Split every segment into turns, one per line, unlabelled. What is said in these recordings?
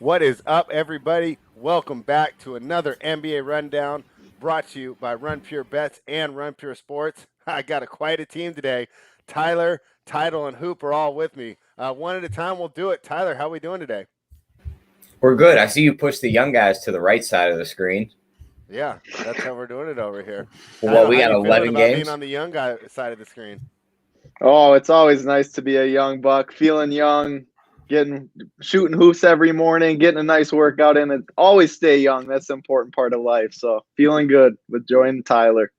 What is up, everybody? Welcome back to another NBA Rundown brought to you by Run Pure Bets and Run Pure Sports. I got quite a team today. Tyler, Title, and Hoop are all with me. One at a time, we'll do it. Tyler, how are we doing today?
We're good. I see you push the young guys to the right side of the screen.
Yeah, that's how we're doing it over here.
Well,
Title,
we
how
got
you feeling
11
about being
games.
on the young guy side of the screen?
Oh, it's always nice to be a young buck, feeling young, getting shooting hoops every morning, getting a nice workout in. And always stay young. That's the important part of life. So feeling good with joining Tyler.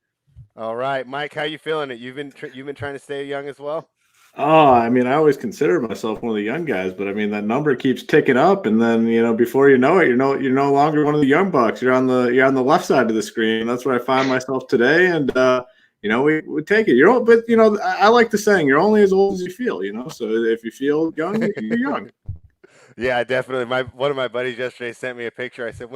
All right, Mike, how you feeling? It you've been trying to stay young as well.
Oh, I mean, I always consider myself one of the young guys, but I mean that number keeps ticking up, and then before you know it, you're no longer one of the young bucks. You're on the left side of the screen. That's where I find myself today, and we take it. But I like the saying, you're only as old as you feel. So if you feel young, you're young.
Yeah, definitely. One of my buddies yesterday sent me a picture. I said,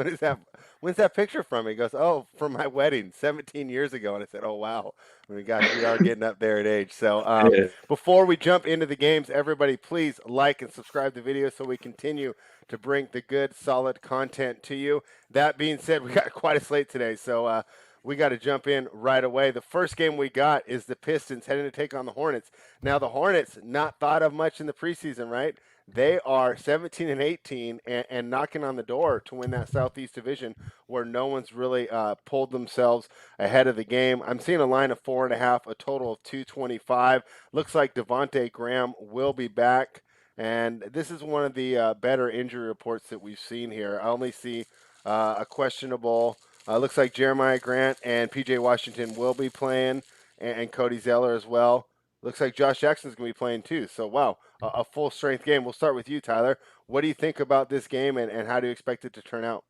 When's that picture from?" He goes, "Oh, from my wedding 17 years ago." And I said, "Oh, wow. I mean, gosh, we are getting up there in age." So,
Yeah.
before we jump into the games, everybody please like and subscribe to the video so we continue to bring the good, solid content to you. That being said, we got quite a slate today. So, we got to jump in right away. The first game we got is the Pistons heading to take on the Hornets. Now, the Hornets, not thought of much in the preseason, right? They are 17 and 18 and knocking on the door to win that Southeast Division, where no one's really pulled themselves ahead of the game. I'm seeing a line of 4.5, a total of 225. Looks like Devontae Graham will be back, and this is one of the better injury reports that we've seen here. I only see a questionable. Looks like Jeremiah Grant and PJ Washington will be playing, and Cody Zeller as well. Looks like Josh Jackson's going to be playing too. So, wow, a full strength game. We'll start with you, Tyler. What do you think about this game, and how do you expect it to turn out?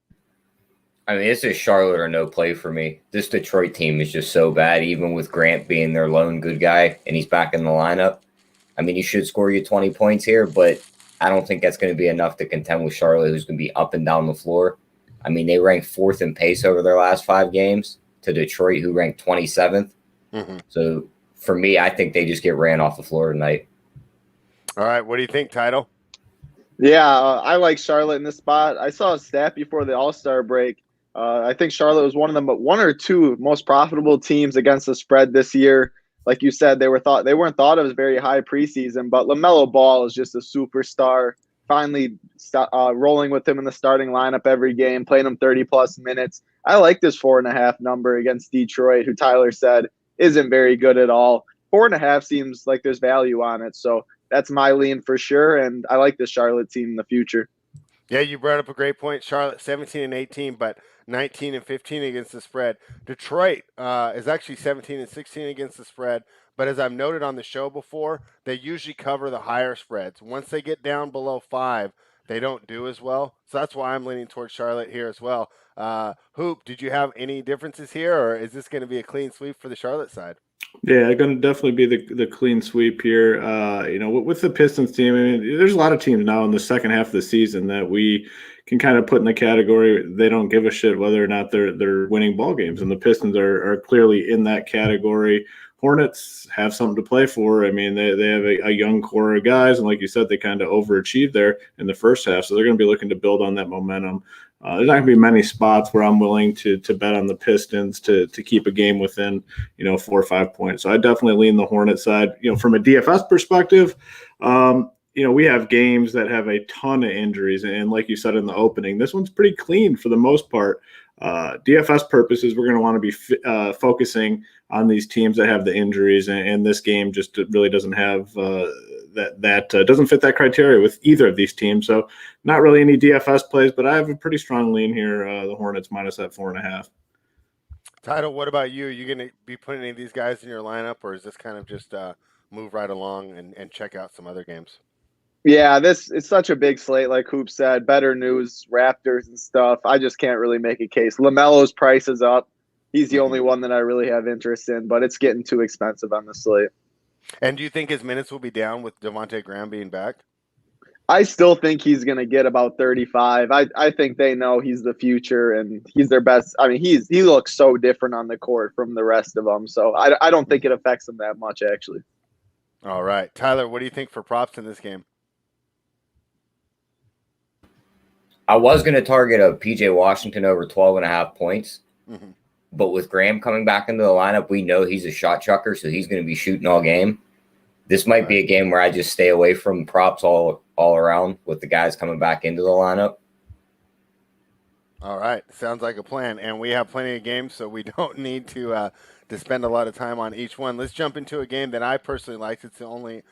I mean, this is Charlotte or no play for me. This Detroit team is just so bad, even with Grant being their lone good guy and he's back in the lineup. I mean, he should score you 20 points here, but I don't think that's going to be enough to contend with Charlotte, who's going to be up and down the floor. I mean, they ranked fourth in pace over their last 5 games to Detroit, who ranked 27th.
Mm-hmm.
So for me, I think they just get ran off the floor tonight.
All right, what do you think, Title?
Yeah, I like Charlotte in this spot. I saw a stat before the All-Star break. I think Charlotte was one of them, but one or two most profitable teams against the spread this year. Like you said, they weren't thought of as very high preseason, but LaMelo Ball is just a superstar. Finally, rolling with him in the starting lineup every game, playing him 30+ minutes. I like this 4.5 number against Detroit, who Tyler said isn't very good at all. 4.5 seems like there's value on it, so that's my lean for sure. And I like this Charlotte team in the future.
Yeah, you brought up a great point. Charlotte 17 and 18, but 19 and 15 against the spread. Detroit is actually 17 and 16 against the spread, but as I've noted on the show before, they usually cover the higher spreads. Once they get down below 5, they don't do as well. So that's why I'm leaning towards Charlotte here as well. Hoop, did you have any differences here, or is this going to be a clean sweep for the Charlotte side?
Yeah, going to definitely be the clean sweep here. With the Pistons team, I mean, there's a lot of teams now in the second half of the season that we can kind of put in the category they don't give a shit whether or not they're winning ball games, and the Pistons are clearly in that category. Hornets have something to play for. I mean, they have a young core of guys, and like you said, they kind of overachieved there in the first half, so they're going to be looking to build on that momentum. There's not going to be many spots where I'm willing to bet on the Pistons to keep a game within 4 or 5 points. So I definitely lean the Hornet side. From a DFS perspective, we have games that have a ton of injuries, and like you said in the opening, this one's pretty clean for the most part. DFS purposes, we're going to want to be focusing on these teams that have the injuries, and this game just really doesn't have that doesn't fit that criteria with either of these teams. So not really any DFS plays, but I have a pretty strong lean here. The Hornets minus that 4.5.
Title, what about you? Are you going to be putting any of these guys in your lineup, or is this kind of just move right along and check out some other games?
Yeah, this it's such a big slate, like Hoop said. Better news, Raptors and stuff. I just can't really make a case. LaMelo's price is up. He's the only one that I really have interest in, but it's getting too expensive on the slate.
And do you think his minutes will be down with Devontae Graham being back?
I still think he's going to get about 35. I think they know he's the future and he's their best. I mean, he looks so different on the court from the rest of them. So I don't think it affects him that much, actually.
All right. Tyler, what do you think for props in this game?
I was going to target a PJ Washington over 12.5 points.
Mm-hmm.
But with Graham coming back into the lineup, we know he's a shot chucker, so he's going to be shooting all game. This might be a game where I just stay away from props all around with the guys coming back into the lineup.
All right. Sounds like a plan. And we have plenty of games, so we don't need to spend a lot of time on each one. Let's jump into a game that I personally liked. It's the only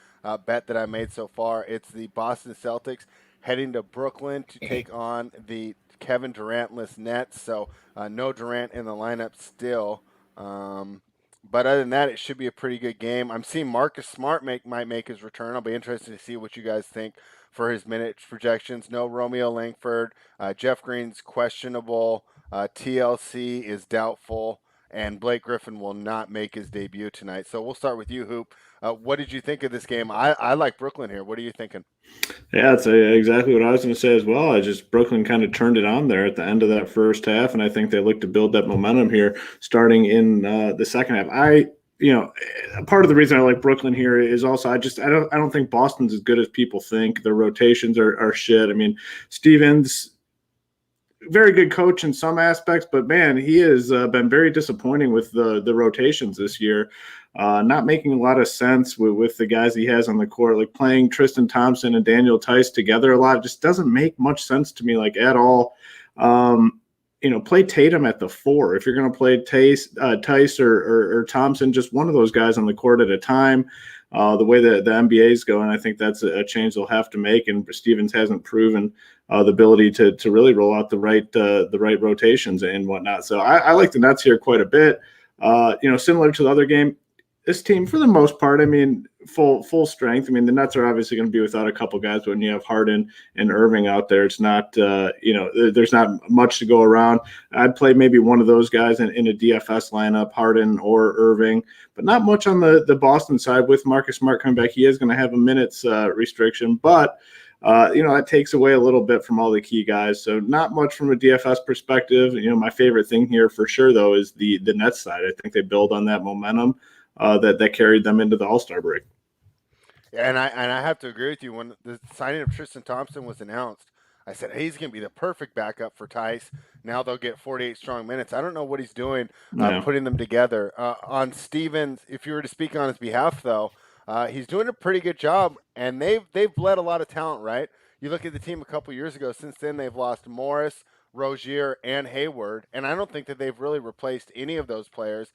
bet that I made so far. It's the Boston Celtics heading to Brooklyn to take on the Kevin Durant-less Nets. So no Durant in the lineup still. But other than that, it should be a pretty good game. I'm seeing Marcus Smart might make his return. I'll be interested to see what you guys think for his minute projections. No Romeo Langford. Jeff Green's questionable. TLC is doubtful. And Blake Griffin will not make his debut tonight. So we'll start with you, Hoop. What did you think of this game? I like Brooklyn here. What are you thinking?
Yeah, that's exactly what I was going to say as well. Brooklyn kind of turned it on there at the end of that first half, and I think they look to build that momentum here starting in the second half. Part of the reason I like Brooklyn here is also I don't think Boston's as good as people think. Their rotations are shit. I mean, Stevens, very good coach in some aspects, but man, he has been very disappointing with the rotations this year. Not making a lot of sense with the guys he has on the court, like playing Tristan Thompson and Daniel Tice together a lot. It just doesn't make much sense to me, like at all. Play Tatum at the 4. If you're going to play Tice or Thompson, just one of those guys on the court at a time. The way that the NBA is going, I think that's a change they'll have to make. And Stevens hasn't proven the ability to really roll out the right rotations and whatnot. So I like the Nets here quite a bit. Similar to the other game, this team, for the most part, I mean, full strength. I mean, the Nets are obviously going to be without a couple guys, but when you have Harden and Irving out there, it's not, there's not much to go around. I'd play maybe one of those guys in a DFS lineup, Harden or Irving, but not much on the Boston side. With Marcus Smart coming back, he is going to have a minutes restriction, but that takes away a little bit from all the key guys. So not much from a DFS perspective. My favorite thing here for sure, though, is the Nets side. I think they build on that momentum that carried them into the All-Star break.
Yeah, and I have to agree with you. When the signing of Tristan Thompson was announced, I said, hey, he's going to be the perfect backup for Tice. Now they'll get 48 strong minutes. I don't know what he's doing putting them together. On Stevens, if you were to speak on his behalf, though, he's doing a pretty good job, and they've bled a lot of talent, right? You look at the team a couple years ago. Since then, they've lost Morris, Rozier, and Hayward, and I don't think that they've really replaced any of those players.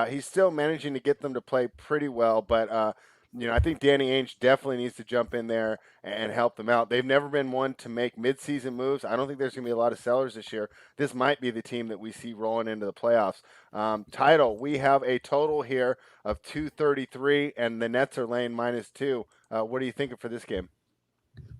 He's still managing to get them to play pretty well, but I think Danny Ainge definitely needs to jump in there and help them out. They've never been one to make midseason moves. I don't think there's going to be a lot of sellers this year. This might be the team that we see rolling into the playoffs. Title, we have a total here of 233, and the Nets are laying -2. What are you thinking for this game?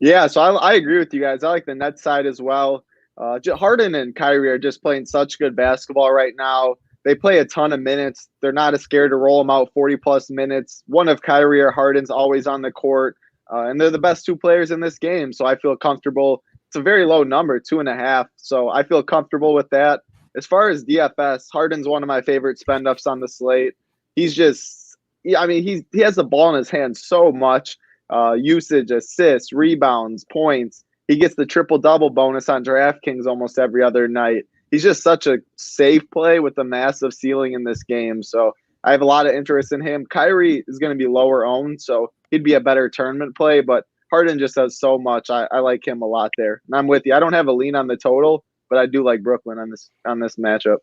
Yeah, so I agree with you guys. I like the Nets side as well. Harden and Kyrie are just playing such good basketball right now. They play a ton of minutes. They're not as scared to roll them out 40-plus minutes. One of Kyrie or Harden's always on the court, and they're the best two players in this game, so I feel comfortable. It's a very low number, 2.5, so I feel comfortable with that. As far as DFS, Harden's one of my favorite spend-ups on the slate. He's just – he has the ball in his hands so much. Usage, assists, rebounds, points. He gets the triple-double bonus on DraftKings almost every other night. He's just such a safe play with a massive ceiling in this game. So I have a lot of interest in him. Kyrie is going to be lower owned, so he'd be a better tournament play. But Harden just does so much. I like him a lot there. And I'm with you. I don't have a lean on the total, but I do like Brooklyn on this matchup.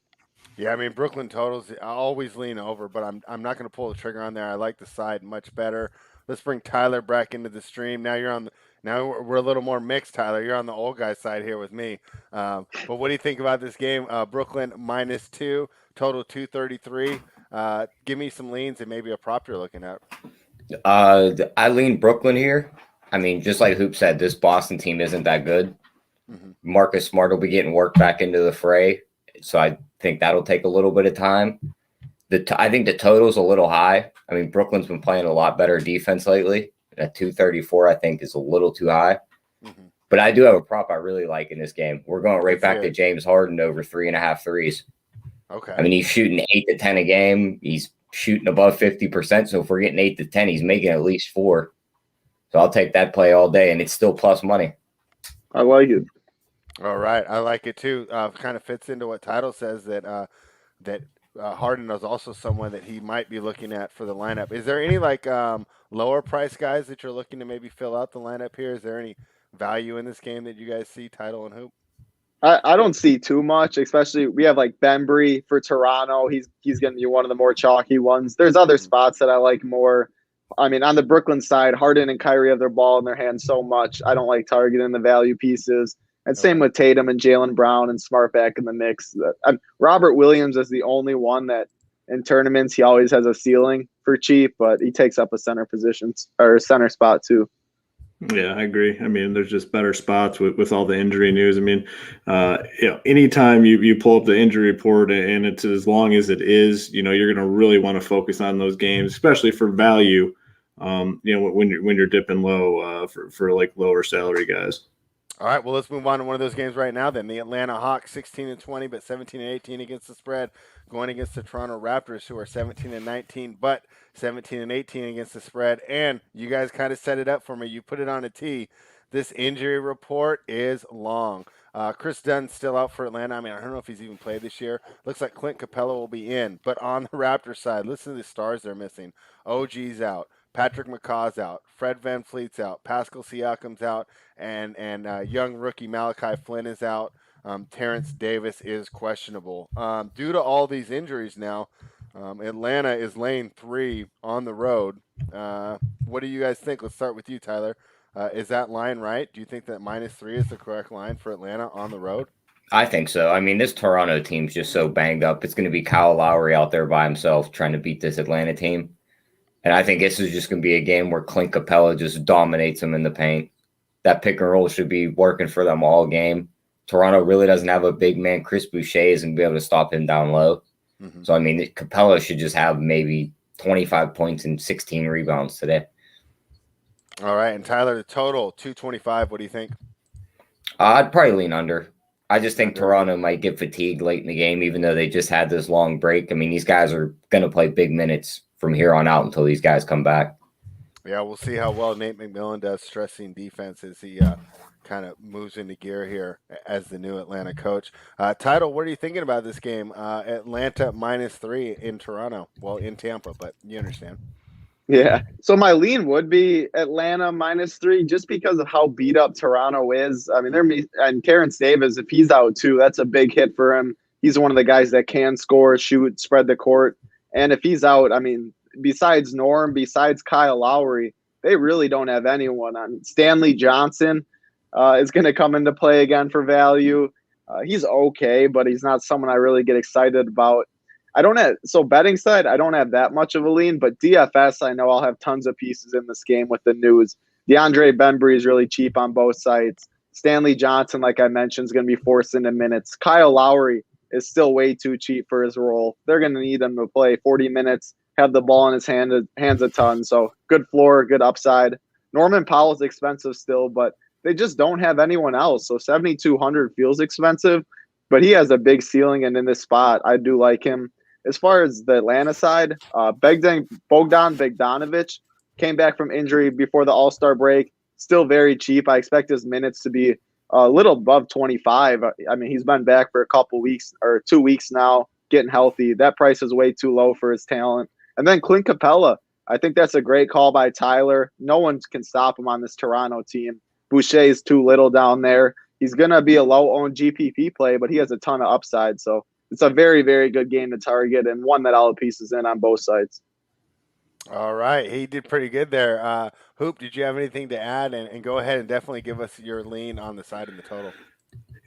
Yeah, I mean, Brooklyn totals, I always lean over, but I'm not going to pull the trigger on there. I like the side much better. Let's bring Tyler back into the stream. Now we're a little more mixed, Tyler. You're on the old guy side here with me. But what do you think about this game? Brooklyn -2, total 233. Give me some leans and maybe a prop you're looking at.
I lean Brooklyn here. I mean, just like Hoop said, this Boston team isn't that good. Mm-hmm. Marcus Smart will be getting worked back into the fray, so I think that'll take a little bit of time. I think the total's a little high. I mean, Brooklyn's been playing a lot better defense lately. At 234, I think, is a little too high. Mm-hmm. But I do have a prop I really like in this game. We're going right back to James Harden over 3.5 threes.
Okay.
I mean, he's shooting 8 to 10 a game. He's shooting above 50%. So if we're getting 8 to 10, he's making at least 4. So I'll take that play all day, and it's still plus money.
I like it.
All right, I like it too. Kind of fits into what Title says that Harden is also someone that he might be looking at for the lineup. Is there any like lower price guys that you're looking to maybe fill out the lineup here? Is there any value in this game that you guys see, Title and Hoop?
I don't see too much, especially we have like Bembry for Toronto. He's going to be one of the more chalky ones. There's other
Mhm.
spots that I like more. I mean, on the Brooklyn side, Harden and Kyrie have their ball in their hands so much. I don't like targeting the value pieces. And same
Okay.
with Tatum and Jalen Brown and Smart back in the mix. Robert Williams is the only one that in tournaments he always has a ceiling for cheap, but he takes up a center position or center spot too.
Yeah, I agree. I mean, there's just better spots with all the injury news. I mean, anytime you pull up the injury report and it's as long as it is, you're going to really want to focus on those games, especially for value. When you're dipping low for like lower salary guys.
All right, well, let's move on to one of those games right now then. The Atlanta Hawks 16-20 but 17-18 against the spread, going against the Toronto Raptors who are 17-19 but 17-18 against the spread. And you guys kind of set it up for me. You put it on a tee. This injury report is long. Chris Dunn's still out for Atlanta. I mean, I don't know if he's even played this year. Looks like Clint Capella will be in. But on the Raptors side, listen to the stars they're missing. OG's out. Patrick McCaw's out. Fred VanVleet's out. Pascal Siakam's out. And young rookie Malachi Flynn is out. Terrence Davis is questionable. Due to all these injuries now, Atlanta is laying 3 on the road. What do you guys think? Let's start with you, Tyler. Is that line right? Do you think that -3 is the correct line for Atlanta on the road?
I think so. I mean, this Toronto team's just so banged up. It's going to be Kyle Lowry out there by himself trying to beat this Atlanta team. And I think this is just going to be a game where Clint Capella just dominates them in the paint. That pick and roll should be working for them all game. Toronto really doesn't have a big man. Chris Boucher isn't going to be able to stop him down low.
Mm-hmm.
So, I mean, Capella should just have maybe 25 points and 16 rebounds today.
All right. And Tyler, the total, 225. What do you think?
I'd probably lean under. I just think Toronto might get fatigued late in the game, even though they just had this long break. I mean, these guys are going to play big minutes from here on out until these guys come back.
Yeah, we'll see how well Nate McMillan does stressing defense as he kind of moves into gear here as the new Atlanta coach. Title, what are you thinking about this game? Atlanta -3 in Toronto. Well, in Tampa, but you understand.
Yeah. So my lean would be Atlanta -3 just because of how beat up Toronto is. I mean, and Terrence Davis, if he's out too, that's a big hit for him. He's one of the guys that can score, shoot, spread the court. And if he's out, I mean, besides Norm, besides Kyle Lowry, they really don't have anyone. I mean, Stanley Johnson is going to come into play again for value. He's okay, but he's not someone I really get excited about. Betting side, I don't have that much of a lean, but DFS, I know I'll have tons of pieces in this game with the news. DeAndre Bembry is really cheap on both sides. Stanley Johnson, like I mentioned, is going to be forced into minutes. Kyle Lowry is still way too cheap for his role. They're going to need him to play 40 minutes, have the ball in his hands a ton. So good floor, good upside. Norman Powell's expensive still, but they just don't have anyone else. So 7,200 feels expensive, but he has a big ceiling, and in this spot, I do like him. As far as the Atlanta side, Bogdan Bogdanovic came back from injury before the All-Star break. Still very cheap. I expect his minutes to be a little above 25. I mean, he's been back for a couple weeks or 2 weeks now, getting healthy. That price is way too low for his talent. And then Clint Capella, I think that's a great call by Tyler. No one can stop him on this Toronto team. Boucher's too little down there. He's going to be a low-owned GPP play, but he has a ton of upside. So it's a very, very good game to target and one that all the pieces in on both sides.
All right. He did pretty good there. Hoop, did you have anything to add? And go ahead and definitely give us your lean on the side of the total.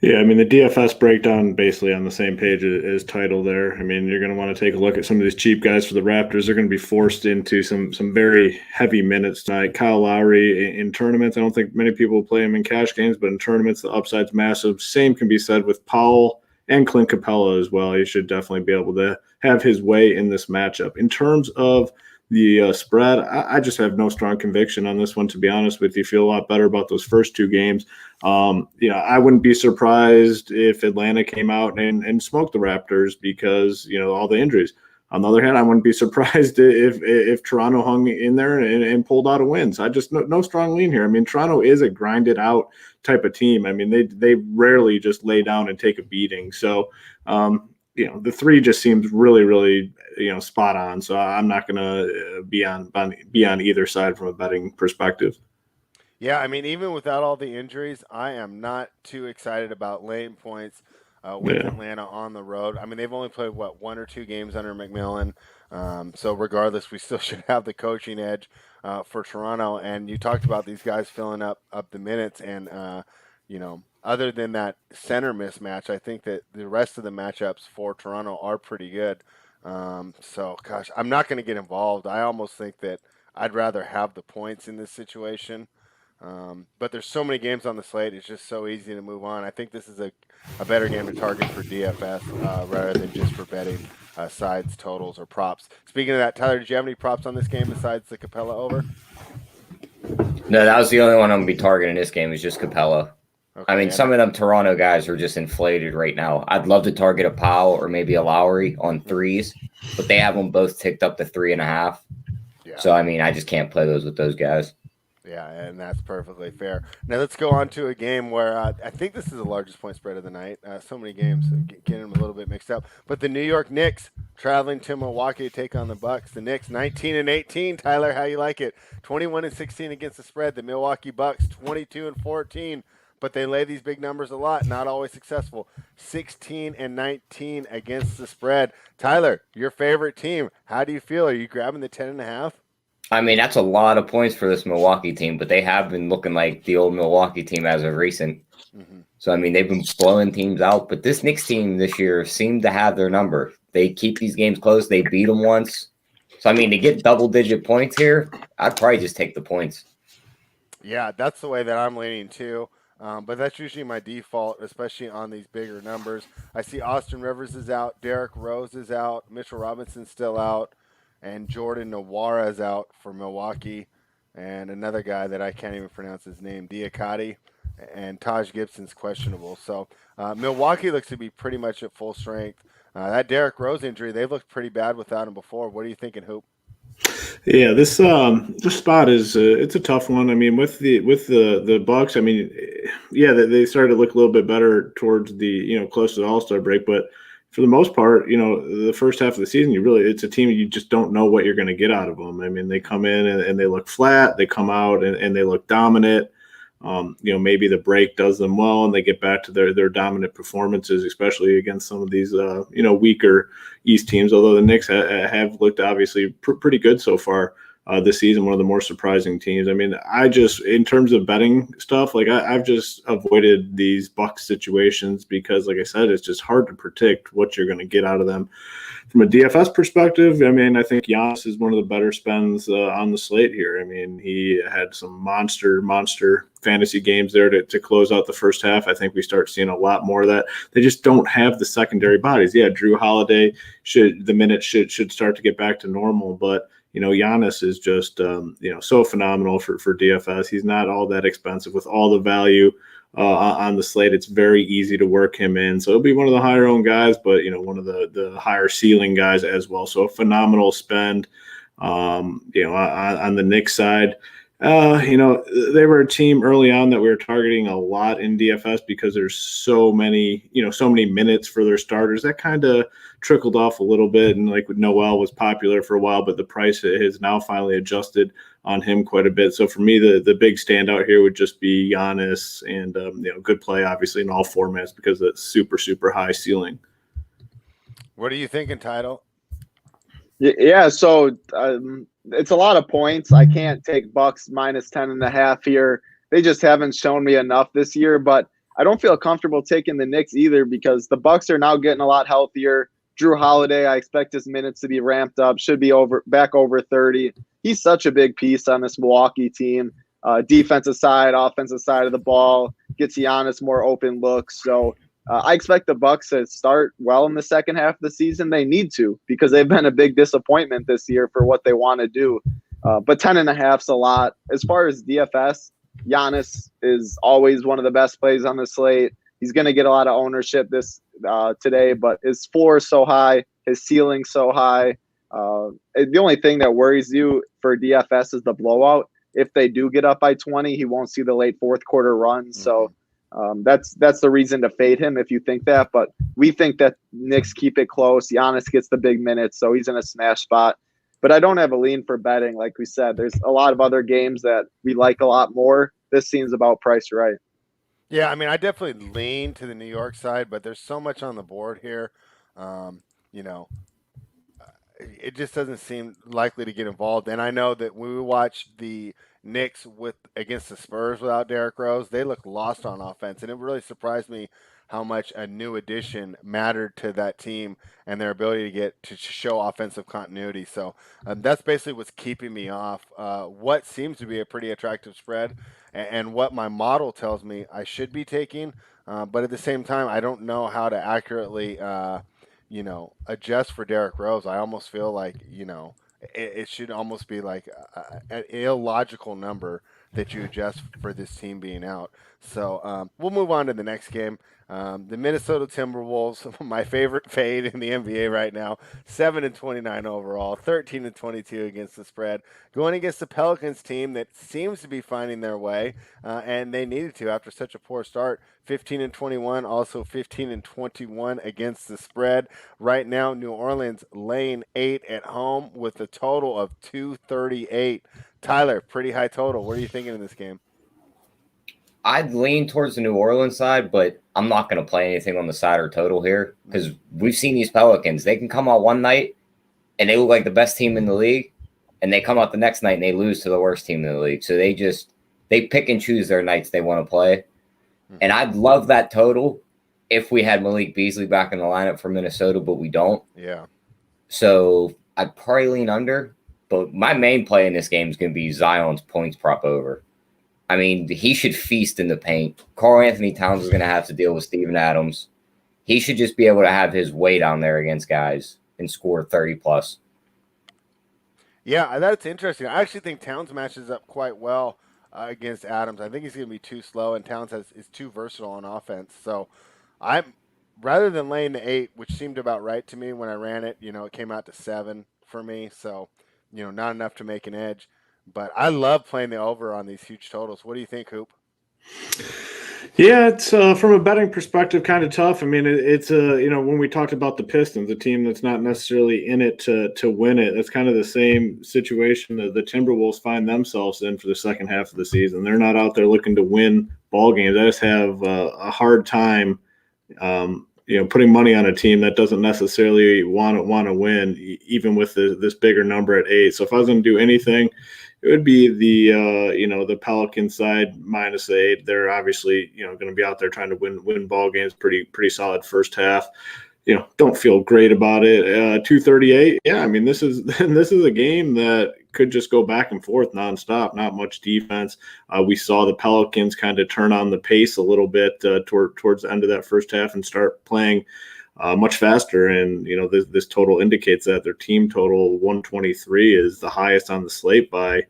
Yeah, I mean, the DFS breakdown basically on the same page as Title there. I mean, you're going to want to take a look at some of these cheap guys for the Raptors. They're going to be forced into some very heavy minutes tonight. Kyle Lowry in tournaments, I don't think many people will play him in cash games, but in tournaments, the upside's massive. Same can be said with Powell and Clint Capella as well. He should definitely be able to have his way in this matchup. In terms of the spread, I just have no strong conviction on this one, to be honest with you. Feel a lot better about those first two games. I wouldn't be surprised if Atlanta came out and smoked the Raptors because, all the injuries. On the other hand, I wouldn't be surprised if Toronto hung in there and pulled out a win. So I just no strong lean here. I mean, Toronto is a grinded out type of team. I mean, they rarely just lay down and take a beating. So the 3 just seems really, really spot on. So I'm not going to be on either side from a betting perspective.
Yeah, I mean, even without all the injuries, I am not too excited about laying points with Atlanta on the road. I mean, they've only played, 1 or 2 games under McMillan. So regardless, we still should have the coaching edge for Toronto. And you talked about these guys filling up the minutes. And, other than that center mismatch, I think that the rest of the matchups for Toronto are pretty good. So, gosh, I'm not going to get involved. I almost think that I'd rather have the points in this situation. But there's so many games on the slate. It's just so easy to move on. I think this is a better game to target for DFS rather than just for betting sides, totals, or props. Speaking of that, Tyler, did you have any props on this game besides the Capella over?
No, that was the only one I'm going to be targeting this game is just Capella.
Okay,
I mean, some of them Toronto guys are just inflated right now. I'd love to target a Powell or maybe a Lowry on 3s, but they have them both ticked up to 3.5.
Yeah.
So, I mean, I just can't play those with those guys.
Yeah, and that's perfectly fair. Now let's go on to a game where I think this is the largest point spread of the night. So many games, so getting them a little bit mixed up. But the New York Knicks traveling to Milwaukee to take on the Bucks. The Knicks 19-18. Tyler, how you like it? 21-16 against the spread. The Milwaukee Bucks 22-14. But they lay these big numbers a lot, not always successful. 16-19 against the spread. Tyler, your favorite team. How do you feel? Are you grabbing the 10.5?
I mean, that's a lot of points for this Milwaukee team, but they have been looking like the old Milwaukee team as of recent. Mm-hmm. So, I mean, they've been blowing teams out, but this Knicks team this year seemed to have their number. They keep these games close. They beat them once. So, I mean, to get double-digit points here, I'd probably just take the points.
Yeah, that's the way that I'm leaning too. But that's usually my default, especially on these bigger numbers. I see Austin Rivers is out, Derrick Rose is out, Mitchell Robinson's still out, and Jordan Nwora is out for Milwaukee, and another guy that I can't even pronounce his name, Diakate, and Taj Gibson's questionable. So Milwaukee looks to be pretty much at full strength. That Derrick Rose injury, they've looked pretty bad without him before. What are you thinking, Hoop?
Yeah, this spot is it's a tough one. I mean, with the Bucks, I mean, yeah, they started to look a little bit better towards the close to the All-Star break, but for the most part, the first half of the season, it's a team you just don't know what you're going to get out of them. I mean, they come in and they look flat. They come out and they look dominant. Maybe the break does them well and they get back to their dominant performances, especially against some of these, weaker East teams, although the Knicks have looked obviously pretty good so far this season, one of the more surprising teams. I mean, in terms of betting stuff, like I've just avoided these Bucks situations because, like I said, it's just hard to predict what you're going to get out of them. From a DFS perspective, I mean, I think Giannis is one of the better spends on the slate here. I mean, he had some monster fantasy games there to close out the first half. I think we start seeing a lot more of that. They just don't have the secondary bodies. Yeah, Drew Holiday should start to get back to normal, but Giannis is just, so phenomenal for DFS. He's not all that expensive with all the value on the slate. It's very easy to work him in. So it'll be one of the higher owned guys, but, one of the higher ceiling guys as well. So a phenomenal spend, on the Knicks side. They were a team early on that we were targeting a lot in DFS because there's so many minutes for their starters. That kind of trickled off a little bit. And like with Noel was popular for a while, but the price has now finally adjusted on him quite a bit. So for me, the big standout here would just be Giannis and, good play, obviously, in all formats because of that super, super high ceiling.
What are you thinking, Title?
Yeah, so it's a lot of points. I can't take Bucks minus 10.5 here. They just haven't shown me enough this year, but I don't feel comfortable taking the Knicks either because the Bucks are now getting a lot healthier. Drew Holiday, I expect his minutes to be ramped up, should be back over 30. He's such a big piece on this Milwaukee team. Defensive side, offensive side of the ball, gets Giannis more open looks. So I expect the Bucks to start well in the second half of the season. They need to because they've been a big disappointment this year for what they want to do. But 10.5 is a lot. As far as DFS, Giannis is always one of the best plays on the slate. He's going to get a lot of ownership today, but his floor is so high, his ceiling so high. The only thing that worries you for DFS is the blowout. If they do get up by 20, he won't see the late fourth quarter run. So that's the reason to fade him if you think that. But we think that Knicks keep it close. Giannis gets the big minutes, so he's in a smash spot. But I don't have a lean for betting. Like we said, there's a lot of other games that we like a lot more. This seems about price right.
Yeah, I mean, I definitely lean to the New York side, but there's so much on the board here. Um, you know, it just doesn't seem likely to get involved. And I know that when we watch the Knicks with against the Spurs without Derrick Rose, they look lost on offense, and it really surprised me how much a new addition mattered to that team and their ability to get to show offensive continuity. So that's basically what's keeping me off. What seems to be a pretty attractive spread, and what my model tells me I should be taking. But at the same time, I don't know how to accurately adjust for Derrick Rose. I almost feel like, it should almost be like an illogical number that you adjust for this team being out. So we'll move on to the next game. The Minnesota Timberwolves, my favorite fade in the NBA right now, 7-29 overall, 13-22 against the spread, going against the Pelicans team that seems to be finding their way, and they needed to after such a poor start. 15-21, also 15-21 against the spread. Right now, New Orleans laying 8 at home with a total of 238. Tyler, pretty high total. What are you thinking in this game?
I'd lean towards the New Orleans side, but I'm not going to play anything on the side or total here because we've seen these Pelicans. They can come out one night and they look like the best team in the league, and they come out the next night and they lose to the worst team in the league. So they pick and choose their nights they want to play. And I'd love that total if we had Malik Beasley back in the lineup for Minnesota, but we don't.
Yeah.
So I'd probably lean under, but my main play in this game is going to be Zion's points prop over. I mean, he should feast in the paint. Karl Anthony Towns is going to have to deal with Steven Adams. He should just be able to have his way down there against guys and score 30 plus.
Yeah, that's interesting. I actually think Towns matches up quite well against Adams. I think he's going to be too slow, and Towns is too versatile on offense. So I'm rather than laying the 8, which seemed about right to me when I ran it. It came out to 7 for me. So not enough to make an edge. But I love playing the over on these huge totals. What do you think, Hoop?
Yeah, it's from a betting perspective kind of tough. I mean, it's when we talked about the Pistons, a team that's not necessarily in it to win it. That's kind of the same situation that the Timberwolves find themselves in for the second half of the season. They're not out there looking to win ball games. They just have a hard time, putting money on a team that doesn't necessarily want to win, even with this bigger number at 8. So if I was going to do anything, it would be the Pelican side -8. They're obviously going to be out there trying to win ball games. Pretty solid first half. Don't feel great about it. 238. Yeah, I mean this is a game that could just go back and forth nonstop. Not much defense. We saw the Pelicans kind of turn on the pace a little bit towards the end of that first half and start playing much faster. And, this total indicates that their team total 123 is the highest on the slate by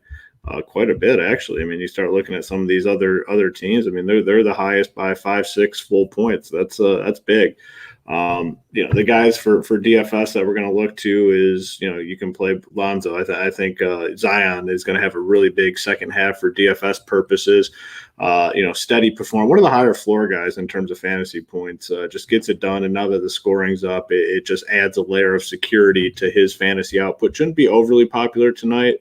quite a bit, actually. I mean, you start looking at some of these other teams. I mean, they're the highest by 5-6 full points. That's big. The guys for DFS that we're going to look to is, you can play Lonzo. I think Zion is going to have a really big second half for DFS purposes. Steady perform. One of the higher floor guys in terms of fantasy points, just gets it done. And now that the scoring's up, it just adds a layer of security to his fantasy output. Shouldn't be overly popular tonight.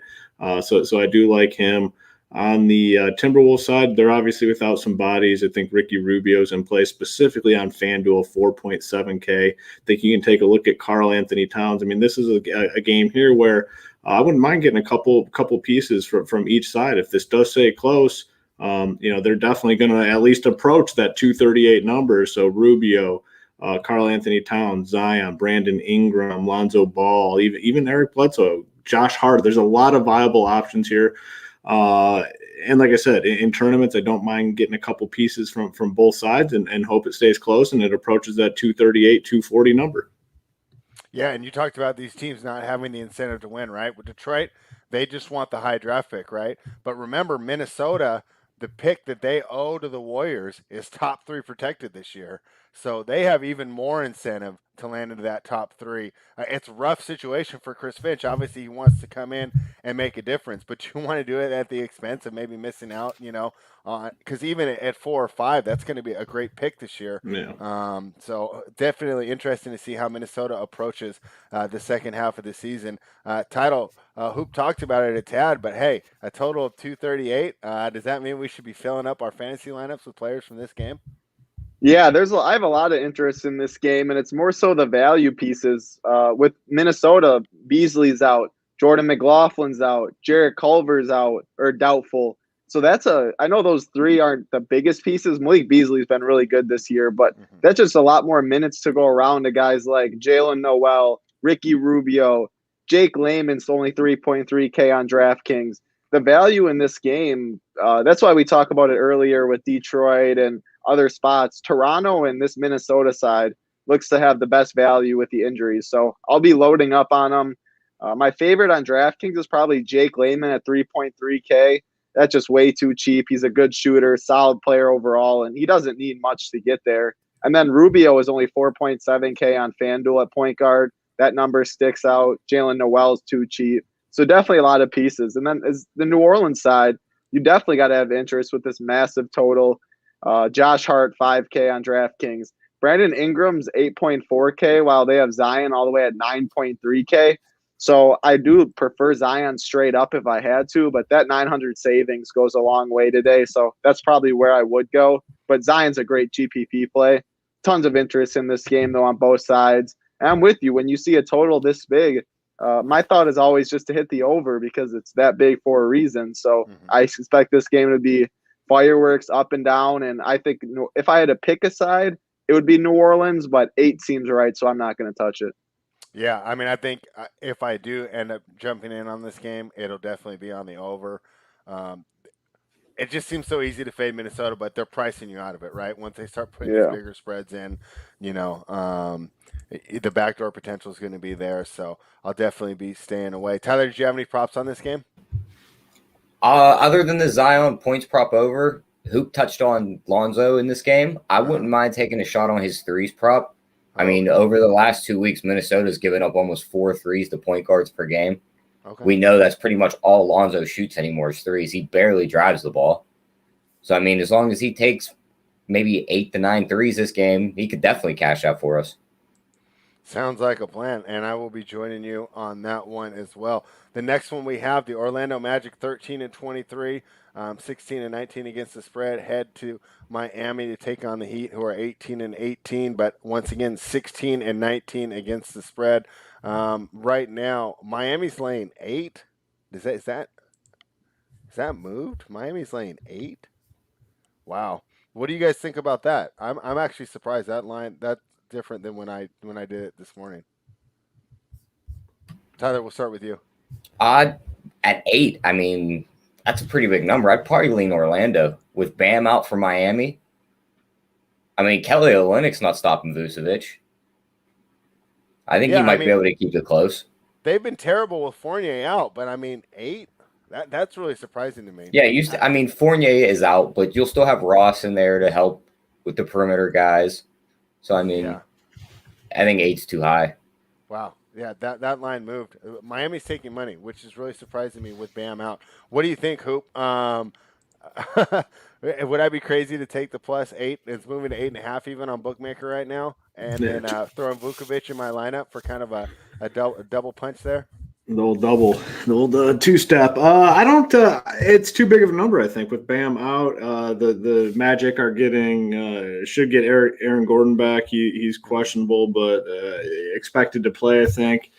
So I do like him. On the Timberwolves side, they're obviously without some bodies. I think Ricky Rubio's in play specifically on FanDuel, 4.7K. I think you can take a look at Karl Anthony Towns. I mean, this is a game here where I wouldn't mind getting a couple pieces from each side. If this does stay close, they're definitely going to at least approach that 238 number. So Rubio, Karl Anthony Towns, Zion, Brandon Ingram, Lonzo Ball, even Eric Bledsoe, Josh Hart. There's a lot of viable options here. And like I said, in tournaments, I don't mind getting a couple pieces from both sides and hope it stays close and it approaches that 238, 240 number.
Yeah, and you talked about these teams not having the incentive to win, right? With Detroit, they just want the high draft pick, right? But remember, Minnesota, the pick that they owe to the Warriors is top 3 protected this year. So they have even more incentive to land into that top three. It's a rough situation for Chris Finch. Obviously, he wants to come in and make a difference, but you want to do it at the expense of maybe missing out, because even at 4 or 5, that's going to be a great pick this year.
Yeah.
So definitely interesting to see how Minnesota approaches the second half of the season. Hoop talked about it a tad, but hey, a total of 238. Does that mean we should be filling up our fantasy lineups with players from this game?
Yeah, I have a lot of interest in this game, and it's more so the value pieces. With Minnesota, Beasley's out, Jordan McLaughlin's out, Jarrett Culver's out or doubtful. So I know those three aren't the biggest pieces. Malik Beasley's been really good this year, but that's just a lot more minutes to go around to guys like Jalen Noel, Ricky Rubio, Jake Layman's only 3.3K on DraftKings. The value in this game, that's why we talk about it earlier with Detroit and other spots. Toronto and this Minnesota side looks to have the best value with the injuries. So I'll be loading up on them. My favorite on DraftKings is probably Jake Layman at 3.3K. That's just way too cheap. He's a good shooter, solid player overall, and he doesn't need much to get there. And then Rubio is only 4.7K on FanDuel at point guard. That number sticks out. Jalen Noel's too cheap. So definitely a lot of pieces. And then as the New Orleans side, you definitely got to have interest with this massive total. Josh Hart, 5K on DraftKings. Brandon Ingram's 8.4K, while they have Zion all the way at 9.3K. So I do prefer Zion straight up if I had to, but that 900 savings goes a long way today. So that's probably where I would go. But Zion's a great GPP play. Tons of interest in this game, though, on both sides. And I'm with you. When you see a total this big, my thought is always just to hit the over because it's that big for a reason. So I expect this game to be fireworks up and down. And I think if I had to pick a side, it would be New Orleans, but 8 seems right, so I'm not going to touch it.
Yeah, I mean, I think if I do end up jumping in on this game, it'll definitely be on the over. It just seems so easy to fade Minnesota, but they're pricing you out of it, right? Once they start putting these bigger spreads in, the backdoor potential is going to be there. So I'll definitely be staying away. Tyler, did you have any props on this game?
Other than the Zion points prop over, Hoop touched on Lonzo in this game. I wouldn't mind taking a shot on his threes prop. I mean, over the last 2 weeks, Minnesota's given up almost 4 threes to point guards per game. Okay. We know that's pretty much all Lonzo shoots anymore is threes. He barely drives the ball. So, I mean, as long as he takes maybe 8 to 9 threes this game, he could definitely cash out for us.
Sounds like a plan, and I will be joining you on that one as well. The next one we have, the Orlando Magic 13-23, 16-19 against the spread, head to Miami to take on the Heat, who are 18-18, but once again 16-19 against the spread. Right now, Miami's laying 8. Is that moved? Miami's laying 8. Wow. What do you guys think about that? I'm actually surprised that line that's different than when I did it this morning. Tyler, we'll start with you.
At 8, I mean, that's a pretty big number. I'd probably lean Orlando with Bam out for Miami. I mean, Kelly Olynyk's not stopping Vucevic. I think he might be able to keep it close.
They've been terrible with Fournier out, but I mean, 8? That's really surprising to me.
Yeah, Fournier is out, but you'll still have Ross in there to help with the perimeter guys. So, I mean, I think 8's too high.
Wow. Yeah, that line moved. Miami's taking money, which is really surprising me with Bam out. What do you think, Hoop? Would I be crazy to take the +8? It's moving to 8.5 even on Bookmaker right now, and then throwing Vucevic in my lineup for kind of a double punch there.
The old two-step. I don't. It's too big of a number, I think, with Bam out. The Magic are should get Aaron Gordon back. He's questionable, but expected to play, I think.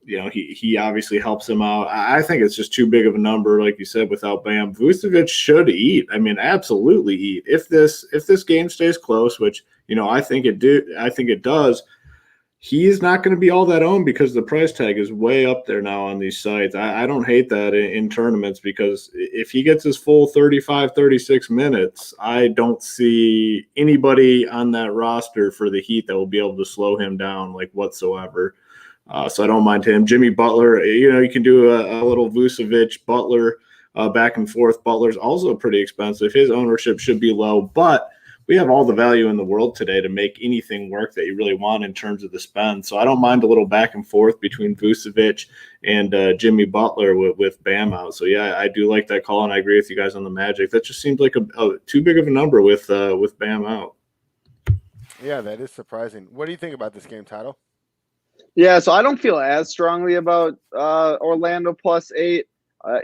He obviously helps him out. I think it's just too big of a number, like you said, without Bam. Vucevic should eat. I mean, absolutely eat. If this game stays close, which I think it does. He's not going to be all that owned because the price tag is way up there now on these sites. I don't hate that in tournaments because if he gets his full 35, 36 minutes, I don't see anybody on that roster for the Heat that will be able to slow him down like whatsoever. So I don't mind him. Jimmy Butler, you can do a little Vucevic, Butler back and forth. Butler's also pretty expensive. His ownership should be low, but we have all the value in the world today to make anything work that you really want in terms of the spend. So I don't mind a little back and forth between Vucevic and Jimmy Butler with Bam out. So yeah, I do like that call, and I agree with you guys on the Magic. That just seems like a too big of a number with Bam out.
Yeah, that is surprising. What do you think about this game, Title?
Yeah, so I don't feel as strongly about Orlando +8.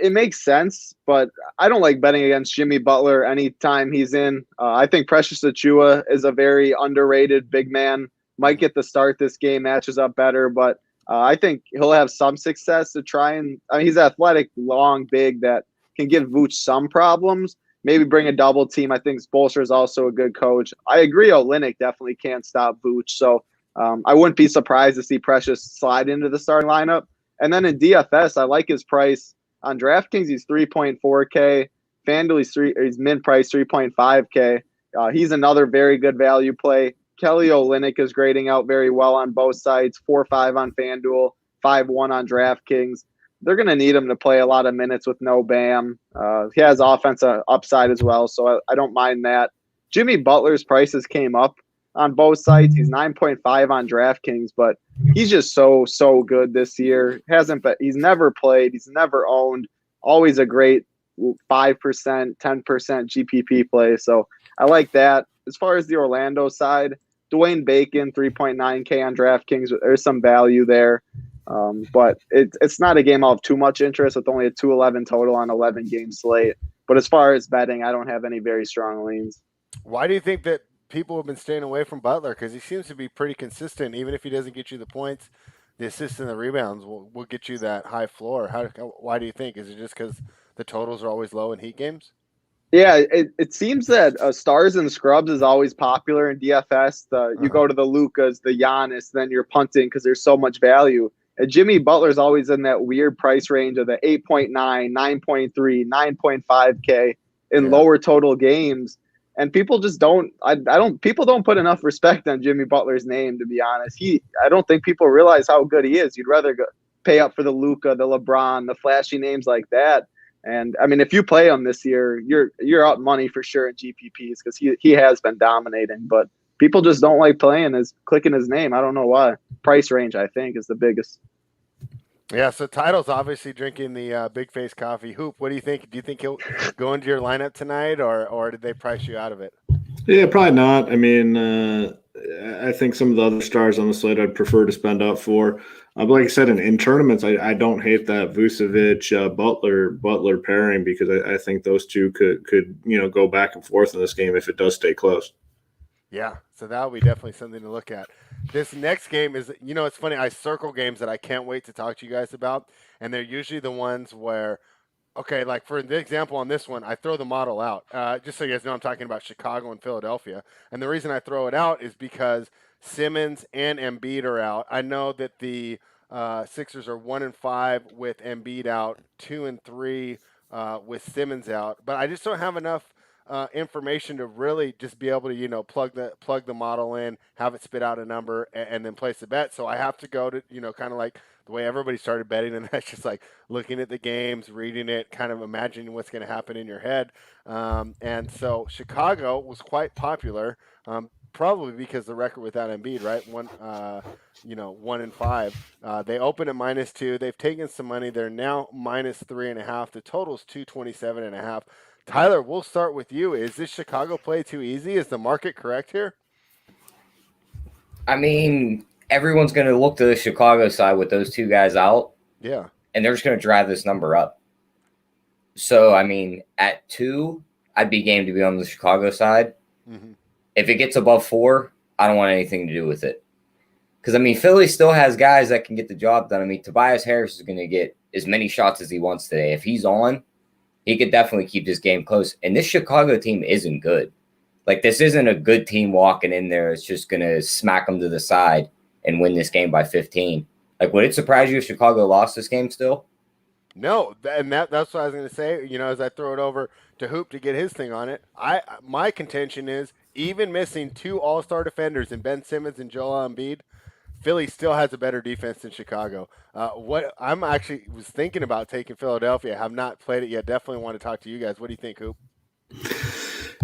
It makes sense, but I don't like betting against Jimmy Butler anytime he's in. I think Precious Achiuwa is a very underrated big man. Might get the start this game, matches up better, but I think he'll have some success to try and. I mean, he's athletic, long, big, that can give Vooch some problems. Maybe bring a double team. I think Spoelstra is also a good coach. I agree. Olynyk definitely can't stop Vooch, so I wouldn't be surprised to see Precious slide into the starting lineup. And then in DFS, I like his price. On DraftKings, he's 3.4K. FanDuel, he's mid price 3.5K. He's another very good value play. Kelly Olynyk is grading out very well on both sides. 4.5 on FanDuel, 5.1 on DraftKings. They're going to need him to play a lot of minutes with no Bam. He has offensive upside as well, so I don't mind that. Jimmy Butler's prices came up on both sides. He's 9.5 on DraftKings, but he's just so good this year. He's never played, he's never owned. Always a great 5%, 10% GPP play. So I like that. As far as the Orlando side, Dwayne Bacon 3.9K on DraftKings. There's some value there, but it's not a game I'll have too much interest with only a 211 total on 11 game slate. But as far as betting, I don't have any very strong leans.
Why do you think that people have been staying away from Butler? Because he seems to be pretty consistent. Even if he doesn't get you the points, the assists and the rebounds will get you that high floor. Why do you think? Is it just because the totals are always low in Heat games?
Yeah, it seems that stars and scrubs is always popular in DFS. You go to the Lukas, the Giannis, then you're punting because there's so much value. And Jimmy Butler's always in that weird price range of the 8.9, 9.3, 9.5K in lower total games. And people just people don't put enough respect on Jimmy Butler's name, to be honest. I don't think people realize how good he is. You'd rather pay up for the Luka, the LeBron, the flashy names like that. And I mean, if you play him this year, you're up money for sure in GPPs because he has been dominating. But people just don't like clicking his name. I don't know why. Price range, I think, is the biggest.
Yeah, so Title's obviously drinking the Big Face coffee. Hoop, what do you think? Do you think he'll go into your lineup tonight, or did they price you out of it?
Yeah, probably not. I mean, I think some of the other stars on the slate I'd prefer to spend up for. But like I said, in tournaments, I don't hate that Vucevic Butler pairing because I think those two could go back and forth in this game if it does stay close.
Yeah, so that'll be definitely something to look at. This next game is, it's funny. I circle games that I can't wait to talk to you guys about, and they're usually the ones where, okay, like for the example on this one, I throw the model out. Just so you guys know, I'm talking about Chicago and Philadelphia, and the reason I throw it out is because Simmons and Embiid are out. I know that the Sixers are 1-5 with Embiid out, 2-3 with Simmons out, but I just don't have enough information to really just be able to plug the model in, have it spit out a number, and then place a bet. So I have to go to kind of like the way everybody started betting, and that's just like looking at the games, reading it, kind of imagining what's going to happen in your head. And so Chicago was quite popular, probably because the record without Embiid, right? 1-5. They opened at -2. They've taken some money. They're now -3.5. The total's 227.5. Tyler, we'll start with you. Is this Chicago play too easy? Is the market correct here?
I mean, everyone's going to look to the Chicago side with those two guys out.
Yeah.
And they're just going to drive this number up. So, I mean, at 2, I'd be game to be on the Chicago side. Mm-hmm. If it gets above 4, I don't want anything to do with it. Because, I mean, Philly still has guys that can get the job done. I mean, Tobias Harris is going to get as many shots as he wants today. If he's on, he could definitely keep this game close. And this Chicago team isn't good. Like, this isn't a good team walking in there. It's just going to smack them to the side and win this game by 15. Like, would it surprise you if Chicago lost this game still?
No, and that's what I was going to say. As I throw it over to Hoop to get his thing on it, my contention is even missing 2 all-star defenders in Ben Simmons and Joel Embiid, Philly still has a better defense than Chicago. What I'm actually was thinking about taking Philadelphia. Have not played it yet. Definitely want to talk to you guys. What do you think, Hoop?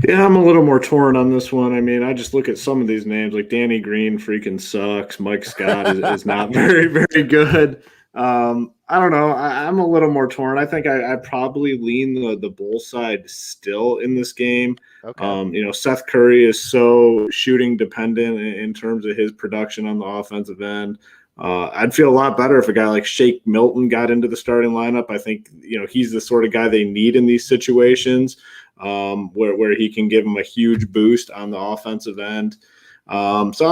Yeah, I'm a little more torn on this one. I mean, I just look at some of these names, like Danny Green freaking sucks. Mike Scott is not very, very good. I don't know. I'm a little more torn. I think I probably lean the bull side still in this game.
Okay.
Seth Curry is so shooting dependent in terms of his production on the offensive end. I'd feel a lot better if a guy like Shake Milton got into the starting lineup. I think he's the sort of guy they need in these situations, where he can give them a huge boost on the offensive end. So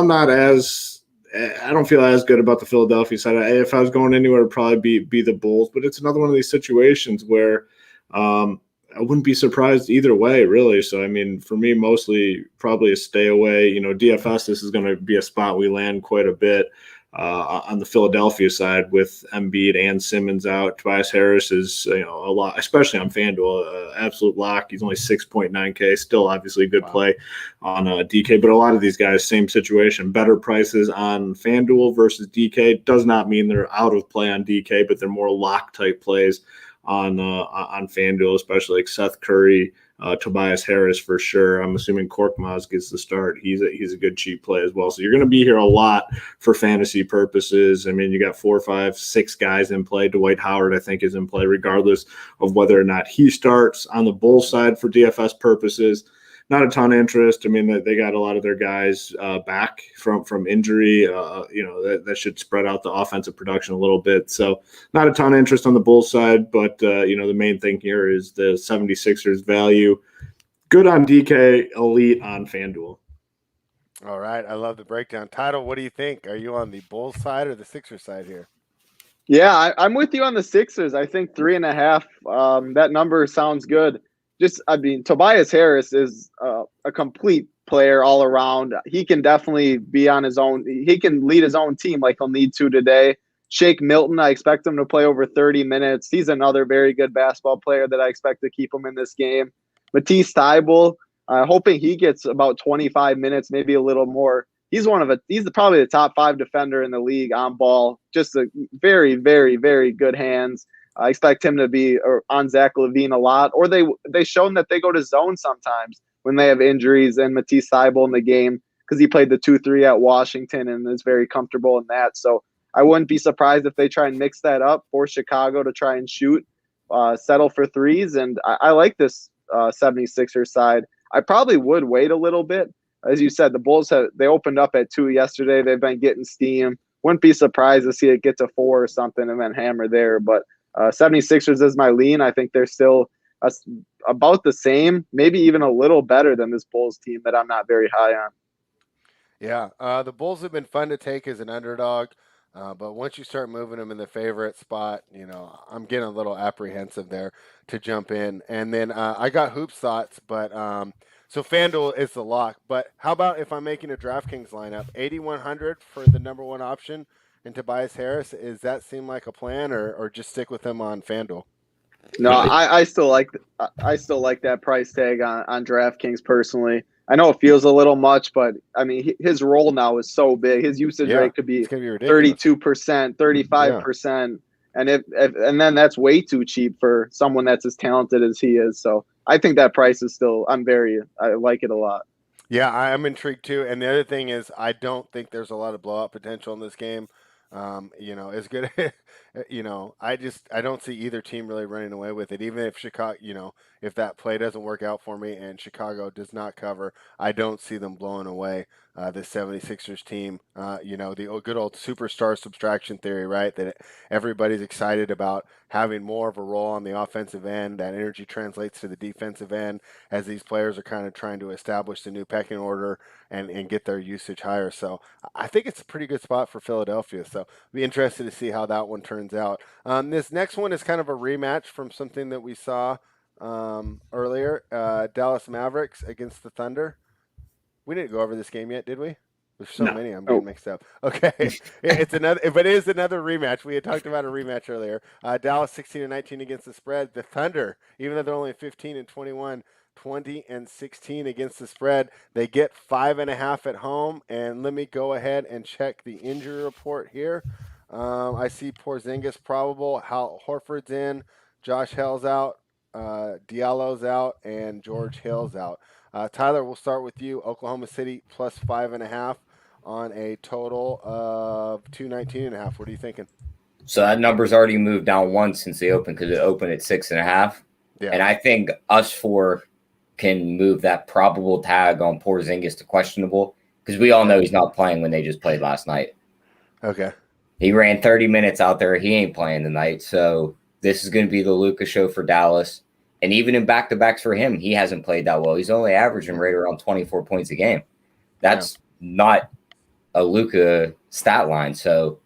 I don't feel as good about the Philadelphia side. If I was going anywhere, it'd probably be the Bulls. But it's another one of these situations where I wouldn't be surprised either way, really. So, I mean, for me, mostly probably a stay away. DFS, this is going to be a spot we land quite a bit. On the Philadelphia side with Embiid and Simmons out. Tobias Harris is a lot, especially on FanDuel, absolute lock. He's only 6.9K, still obviously a good play on DK, but a lot of these guys, same situation, better prices on FanDuel versus DK. Does not mean they're out of play on DK, but they're more lock type plays on FanDuel, especially like Seth Curry, Tobias Harris for sure. I'm assuming Korkmaz gets the start. He's a good cheap play as well. So you're going to be here a lot for fantasy purposes. I mean, you got 4, 5, 6 guys in play. Dwight Howard, I think, is in play regardless of whether or not he starts. On the bull side for DFS purposes, not a ton of interest. I mean, they got a lot of their guys back from injury. That should spread out the offensive production a little bit. So not a ton of interest on the Bulls side, but the main thing here is the 76ers value. Good on DK, elite on FanDuel.
All right. I love the breakdown. Title, what do you think? Are you on the Bulls side or the Sixers side here?
Yeah, I'm with you on the Sixers. I think 3.5. That number sounds good. Tobias Harris is a complete player all around. He can definitely be on his own. He can lead his own team like he'll need to today. Shake Milton, I expect him to play over 30 minutes. He's another very good basketball player that I expect to keep him in this game. Matisse Thybulle, hoping he gets about 25 minutes, maybe a little more. He's probably the top 5 defender in the league on ball. Just a very, very, very good hands. I expect him to be on Zach LaVine a lot, or they shown that they go to zone sometimes when they have injuries, and Matisse Thybulle in the game because he played the 2-3 at Washington and is very comfortable in that. So I wouldn't be surprised if they try and mix that up for Chicago to try and shoot, settle for threes. And I like this 76ers side. I probably would wait a little bit. As you said, the Bulls they opened up at 2 yesterday. They've been getting steam. Wouldn't be surprised to see it get to 4 or something and then hammer there. But 76ers is my lean. I think they're still about the same, maybe even a little better than this Bulls team that I'm not very high on.
Yeah, the Bulls have been fun to take as an underdog, but once you start moving them in the favorite spot, I'm getting a little apprehensive there to jump in. And then I got Hoop's thoughts, but so FanDuel is the lock. But how about if I'm making a DraftKings lineup, 8,100 for the number one option and Tobias Harris? Does that seem like a plan, or just stick with him on FanDuel?
No, I still like that price tag on DraftKings personally. I know it feels a little much, but I mean his role now is so big. His usage rate could be 32%, 35%, and and then that's way too cheap for someone that's as talented as he is. So I think that price is still. I like it a lot.
Yeah, I'm intrigued too. And the other thing is, I don't think there's a lot of blowout potential in this game. As good, I don't see either team really running away with it. Even if Chicago, if that play doesn't work out for me and Chicago does not cover, I don't see them blowing away the 76ers team. The good old superstar subtraction theory, right? That everybody's excited about having more of a role on the offensive end. That energy translates to the defensive end as these players are kind of trying to establish the new pecking order and get their usage higher. So I think it's a pretty good spot for Philadelphia. So be interested to see how that one turns out. This next one is kind of a rematch from something that we saw earlier. Dallas Mavericks against the Thunder. We didn't go over this game yet, did we? There's so many, I'm getting mixed up. Okay, it's another, but it is another rematch. We had talked about a rematch earlier. Dallas 16-19 against the spread. The Thunder, even though they're only 15-21, 20-16 against the spread. They get 5.5 at home. And let me go ahead and check the injury report here. I see Porzingis probable. Hal Horford's in. Josh Hell's out. Diallo's out, and George Hill's out. Tyler, we'll start with you. Oklahoma City plus 5.5 on a total of 219.5. What are you thinking?
So that number's already moved down once since they opened because it opened at 6.5.
Yeah.
And I think us four can move that probable tag on Porzingis to questionable because we all know he's not playing when they just played last night.
Okay.
He ran 30 minutes out there. He ain't playing tonight. So this is going to be the Luka show for Dallas. And even in back-to-backs for him, he hasn't played that well. He's only averaging right around 24 points a game. That's not a Luka stat line. So,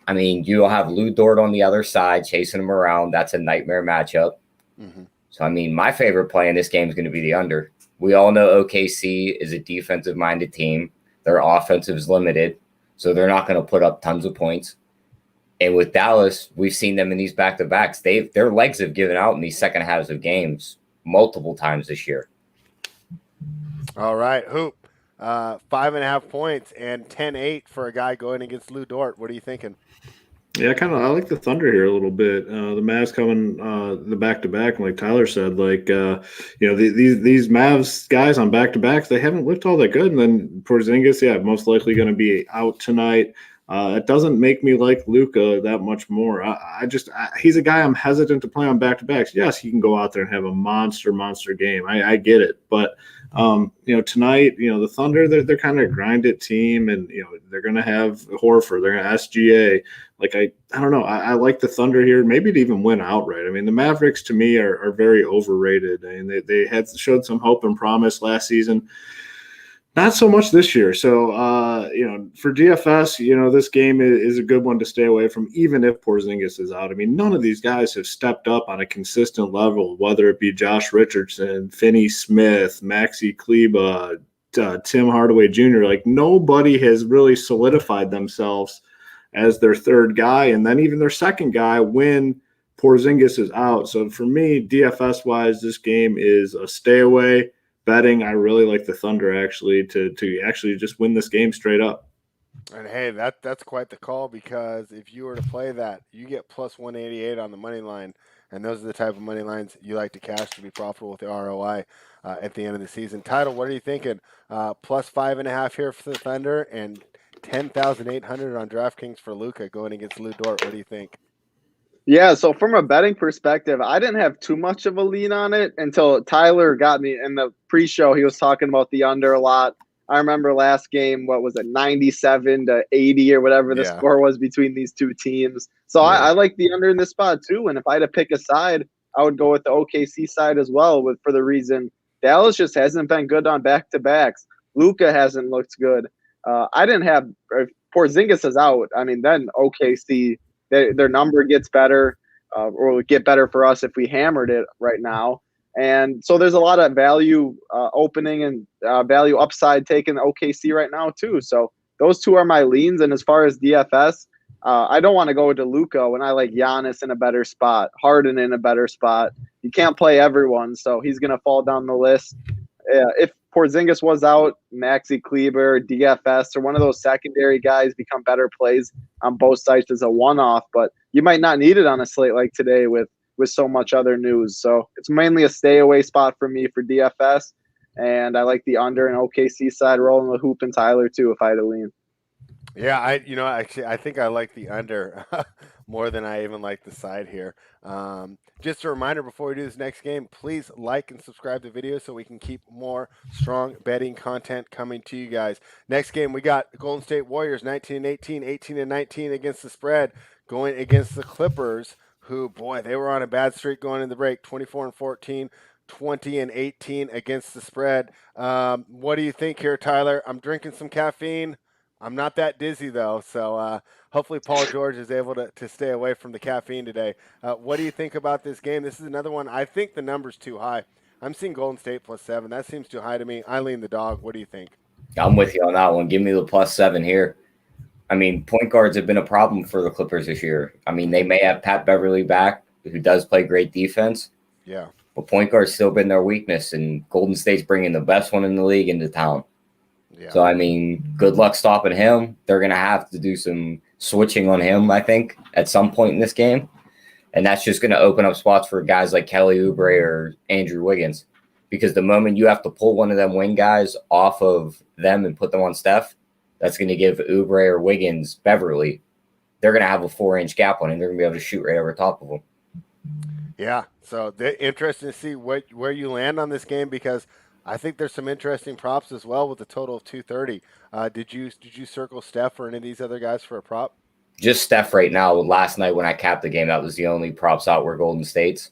I mean, you'll have Lou Dort on the other side chasing him around. That's a nightmare matchup.
Mm-hmm.
So, I mean, my favorite play in this game is going to be the under. We all know OKC is a defensive-minded team. Their offensive is limited, so they're not going to put up tons of points. And with Dallas, we've seen them in these back-to-backs. Their legs have given out in these second halves of games multiple times this year.
All right, Hoop. 5.5 points and 10-8 for a guy going against Lou Dort. What are you thinking?
Yeah, I like the Thunder here a little bit. The Mavs coming the back-to-back, and like Tyler said, these Mavs guys on back-to-backs, they haven't looked all that good. And then Porzingis, most likely going to be out tonight. It doesn't make me like Luka that much more. He's a guy I'm hesitant to play on back-to-backs. Yes, he can go out there and have a monster game. I get it, but tonight, the Thunder, they're kind of a grinded team, and they're going to have Horford, they're going to SGA. I don't know. I like the Thunder here, maybe to even win outright. I mean, the Mavericks to me are very overrated, and they had showed some hope and promise last season. Not so much this year. So, for DFS, this game is a good one to stay away from, even if Porzingis is out. I mean, none of these guys have stepped up on a consistent level, whether it be Josh Richardson, Finney Smith, Maxi Kleba, Tim Hardaway Jr. Nobody has really solidified themselves as their third guy, and then even their second guy when Porzingis is out. So for me, DFS-wise, this game is a stay away. Betting, I really like the Thunder actually to actually just win this game straight up.
And hey, that's quite the call, because if you were to play that, you get plus 188 on the money line, and those are the type of money lines you like to cash to be profitable with the ROI at the end of the season. Title, what are you thinking? Plus 5.5 here for the Thunder, and 10,800 on DraftKings for Luka going against Lou Dort. What do you think?
Yeah, so from a betting perspective, I didn't have too much of a lean on it until Tyler got me in the pre-show. He was talking about the under a lot. I remember last game, 97-80 or whatever the score was between these two teams. So I like the under in this spot too. And if I had to pick a side, I would go with the OKC side as well, for the reason Dallas just hasn't been good on back-to-backs. Luka hasn't looked good. I didn't have if Porzingis is out. I mean, then OKC, their number gets better, or would get better for us if we hammered it right now. And so there's a lot of value opening and value upside taking OKC right now too. So those two are my leans. And as far as DFS, I don't want to go to Luka when I like Giannis in a better spot, Harden in a better spot. You can't play everyone, so he's going to fall down the list. If Porzingis was out, Maxi Kleber, DFS, or one of those secondary guys become better plays on both sides as a one-off, but you might not need it on a slate like today with so much other news. So it's mainly a stay-away spot for me for DFS, and I like the under and OKC side, rolling with Hoop and Tyler too if I had to lean.
Yeah, I think I like the under more than I even like the side here. Just a reminder before we do this next game, please like and subscribe to the video so we can keep more strong betting content coming to you guys. Next game, we got Golden State Warriors 19-18, 18-19 against the spread, going against the Clippers, who, boy, they were on a bad streak going in the break, 24-14. 20-18 against the spread. What do you think here, Tyler? I'm drinking some caffeine. I'm not that dizzy, though, so hopefully Paul George is able to stay away from the caffeine today. What do you think about this game? This is another one. I think the number's too high. I'm seeing Golden State +7. That seems too high to me. I lean the dog. What do you think?
I'm with you on that one. Give me the +7 here. I mean, point guards have been a problem for the Clippers this year. I mean, they may have Pat Beverly back, who does play great defense.
Yeah.
But point guard's still been their weakness, and Golden State's bringing the best one in the league into town. Yeah. So, I mean, good luck stopping him. They're going to have to do some switching on him, I think, at some point in this game. And that's just going to open up spots for guys like Kelly Oubre or Andrew Wiggins. because the moment you have to pull one of them wing guys off of them and put them on Steph, that's going to give Oubre or Wiggins, Beverly, they're going to have a 4-inch gap on him. They're going to be able to shoot right over top of him.
Yeah, so interesting to see where you land on this game, because I think there's some interesting props as well with a total of 230. Did you circle Steph or any of these other guys for a prop?
Just Steph right now. Last night when I capped the game, that was the only props out were Golden State's.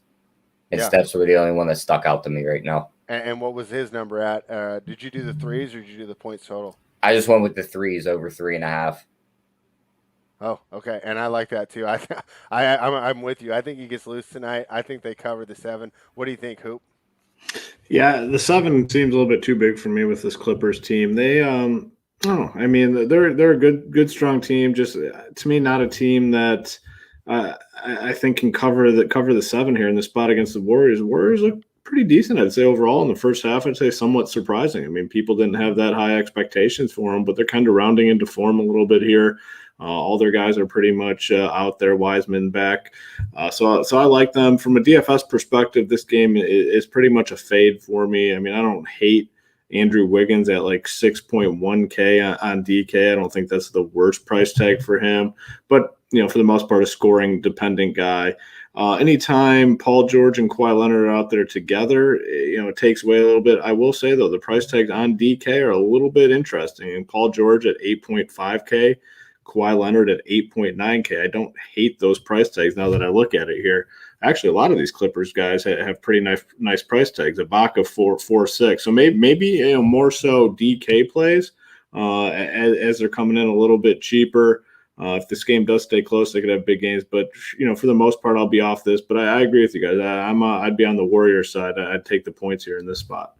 And Steph's were the only one that stuck out to me right now.
And what was his number at? Did you do the threes or did you do the points total?
I just went with the threes over 3.5.
Oh, okay, and I like that too. I'm with you. I think he gets loose tonight. I think they cover the 7. What do you think, Hoop?
Yeah, the 7 seems a little bit too big for me with this Clippers team. They, I mean, they're a good strong team. Just to me, not a team that I think can cover the 7 here in the spot against the Warriors. Warriors look pretty decent, I'd say, overall in the first half. I'd say somewhat surprising. I mean, people didn't have that high expectations for them, but they're kind of rounding into form a little bit here. All their guys are pretty much out there. Wiseman back, so I like them. From a DFS perspective, this game is pretty much a fade for me. I mean, I don't hate Andrew Wiggins at like 6.1K on DK. I don't think that's the worst price tag for him, but for the most part, a scoring dependent guy. Anytime Paul George and Kawhi Leonard are out there together, it takes away a little bit. I will say though, the price tags on DK are a little bit interesting. And Paul George at 8.5K. Kawhi Leonard at 8.9K. I don't hate those price tags now that I look at it here. Actually, a lot of these Clippers guys have pretty nice price tags. Ibaka 4.6. So maybe more so DK plays as they're coming in a little bit cheaper. If this game does stay close, they could have big games. But for the most part, I'll be off this. But I agree with you guys. I'd be on the Warriors side. I'd take the points here in this spot.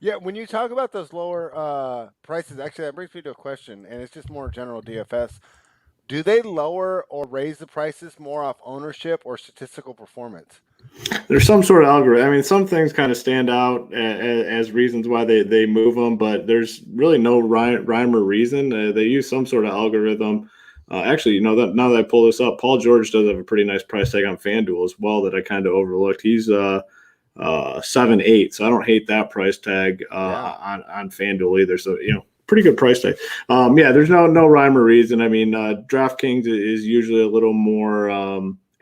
Yeah, when you talk about those lower prices, actually, that brings me to a question, and it's just more general DFS. Do they lower or raise the prices more off ownership or statistical performance?
There's some sort of algorithm. I mean, some things kind of stand out as reasons why they move them, but there's really no rhyme or reason. They use some sort of algorithm. Actually, that now that I pull this up, Paul George does have a pretty nice price tag on FanDuel as well that I kind of overlooked. He's 7.8, so I don't hate that price tag on FanDuel either. So pretty good price tag. There's no rhyme or reason. I mean, DraftKings is usually a little more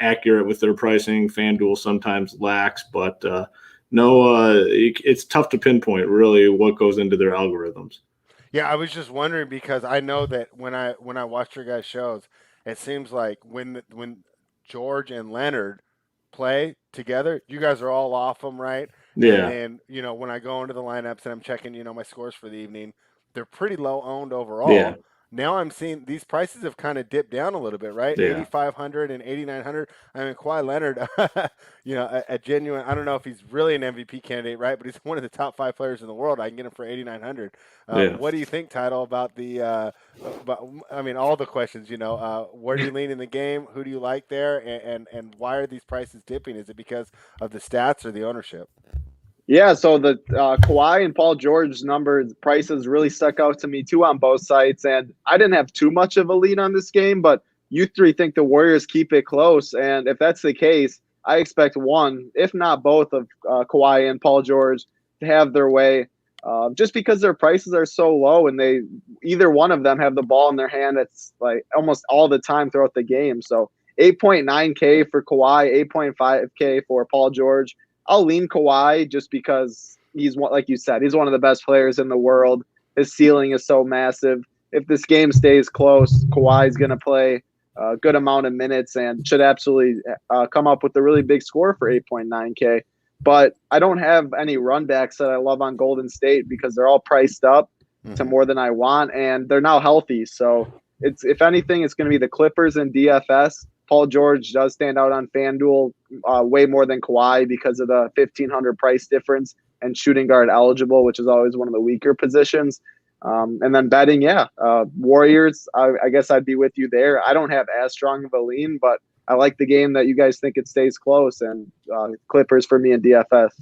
accurate with their pricing. FanDuel sometimes lacks, but it's tough to pinpoint really what goes into their algorithms.
Yeah, I was just wondering because I know that when I watch your guys' shows, it seems like when George and Leonard play together, you guys are all off them, right?
Yeah.
And then, when I go into the lineups and I'm checking, my scores for the evening, they're pretty low owned overall.
Yeah.
Now I'm seeing these prices have kind of dipped down a little bit, right?
Yeah.
8,500 and 8,900. I mean, Kawhi Leonard, a genuine, I don't know if he's really an MVP candidate, right? But he's one of the top 5 players in the world. I can get him for 8,900. What do you think, Title, about all the questions, where do you lean in the game? Who do you like there? And why are these prices dipping? Is it because of the stats or the ownership?
Yeah, so the Kawhi and Paul George prices really stuck out to me too on both sides, and I didn't have too much of a lead on this game, but you three think the Warriors keep it close, and if that's the case, I expect one, if not both, of Kawhi and Paul George to have their way, just because their prices are so low, and either one of them have the ball in their hand. It's like almost all the time throughout the game. So 8.9K for Kawhi, 8.5K for Paul George. I'll lean Kawhi just because like you said, he's one of the best players in the world. His ceiling is so massive. If this game stays close, Kawhi's going to play a good amount of minutes and should absolutely come up with a really big score for 8.9K. But I don't have any runbacks that I love on Golden State because they're all priced up to more than I want, and they're now healthy. So if anything, it's going to be the Clippers and DFS. Paul George does stand out on FanDuel way more than Kawhi because of the $1,500 price difference and shooting guard eligible, which is always one of the weaker positions. And then betting, Warriors, I guess I'd be with you there. I don't have as strong of a lean, but I like the game that you guys think it stays close, and Clippers for me in DFS.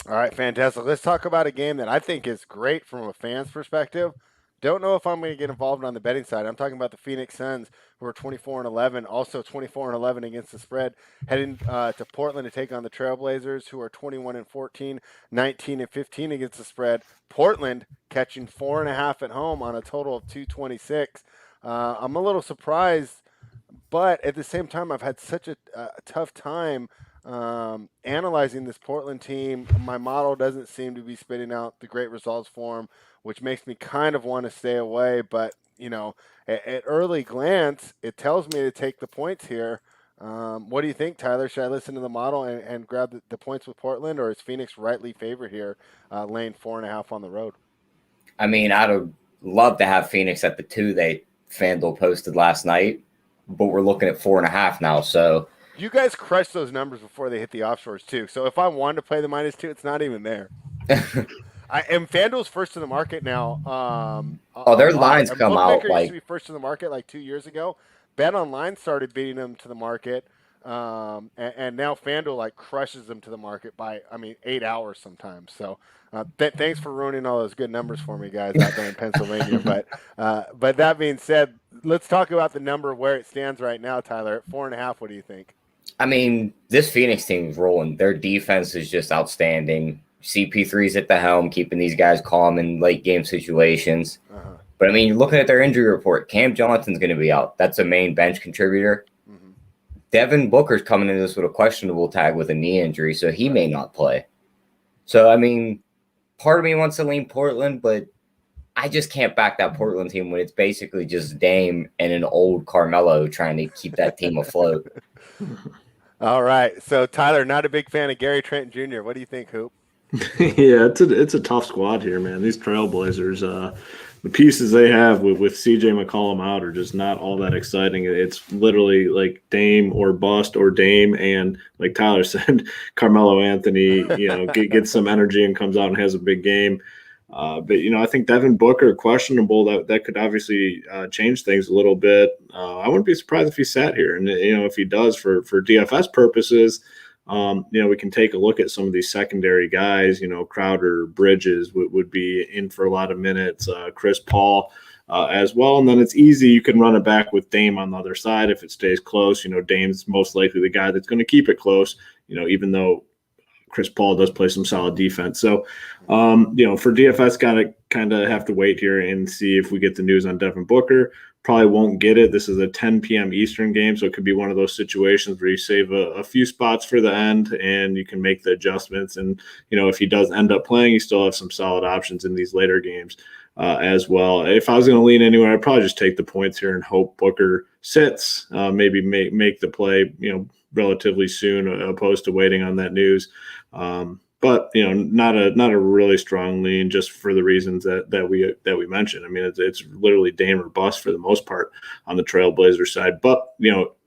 All right, fantastic. Let's talk about a game that I think is great from a fan's perspective. Don't know if I'm going to get involved on the betting side. I'm talking about the Phoenix Suns, who are 24-11, also 24-11 against the spread, heading to Portland to take on the Trailblazers, who are 21-14, 19-15 against the spread. Portland catching 4.5 at home on a total of 226. I'm a little surprised, but at the same time, I've had such a tough time analyzing this Portland team. My model doesn't seem to be spitting out the great results for them, which makes me kind of want to stay away. But, at early glance, it tells me to take the points here. What do you think, Tyler? Should I listen to the model and grab the points with Portland, or is Phoenix rightly favored here, laying 4.5 on the road?
I mean, I'd love to have Phoenix at the 2 they FanDuel posted last night, but we're looking at 4.5 now. So
you guys crushed those numbers before they hit the offshores too. So if I wanted to play the -2, it's not even there. And FanDuel's first in the market now.
Their lines come out
used to be first in the market like 2 years ago. Bet Online started beating them to the market, and now FanDuel crushes them to the market by 8 hours sometimes. So thanks for ruining all those good numbers for me, guys, out there in Pennsylvania. But that being said, let's talk about the number where it stands right now, Tyler. At 4.5, what do you think?
I mean, this Phoenix team's rolling. Their defense is just outstanding. CP3's at the helm, keeping these guys calm in late game situations.
Uh-huh.
But, looking at their injury report, Cam Johnson's going to be out. That's a main bench contributor.
Mm-hmm.
Devin Booker's coming into this with a questionable tag with a knee injury, so he may not play. So, part of me wants to lean Portland, but I just can't back that Portland team when it's basically just Dame and an old Carmelo trying to keep that team afloat.
All right. So, Tyler, not a big fan of Gary Trent Jr. What do you think, Hoop?
Yeah, it's a tough squad here, man. These Trailblazers, the pieces they have with CJ McCollum out are just not all that exciting. It's literally like Dame or bust, or Dame and, like Tyler said, Carmelo Anthony, gets some energy and comes out and has a big game. But I think Devin Booker, questionable, that could obviously change things a little bit. I wouldn't be surprised if he sat here, and if he does for DFS purposes. We can take a look at some of these secondary guys. Crowder, Bridges would be in for a lot of minutes. Chris Paul as well, and then it's easy. You can run it back with Dame on the other side if it stays close. Dame's most likely the guy that's going to keep it close. Even though Chris Paul does play some solid defense. So, for DFS, gotta kind of have to wait here and see if we get the news on Devin Booker. Probably won't get it. This is a 10 p.m. Eastern game, so it could be one of those situations where you save a few spots for the end and you can make the adjustments. And, if he does end up playing, you still have some solid options in these later games as well. If I was going to lean anywhere, I'd probably just take the points here and hope Booker sits, maybe make the play, relatively soon, opposed to waiting on that news. But not a really strong lean, just for the reasons that we mentioned. It's literally Dame or bust for the most part on the Trailblazer side. But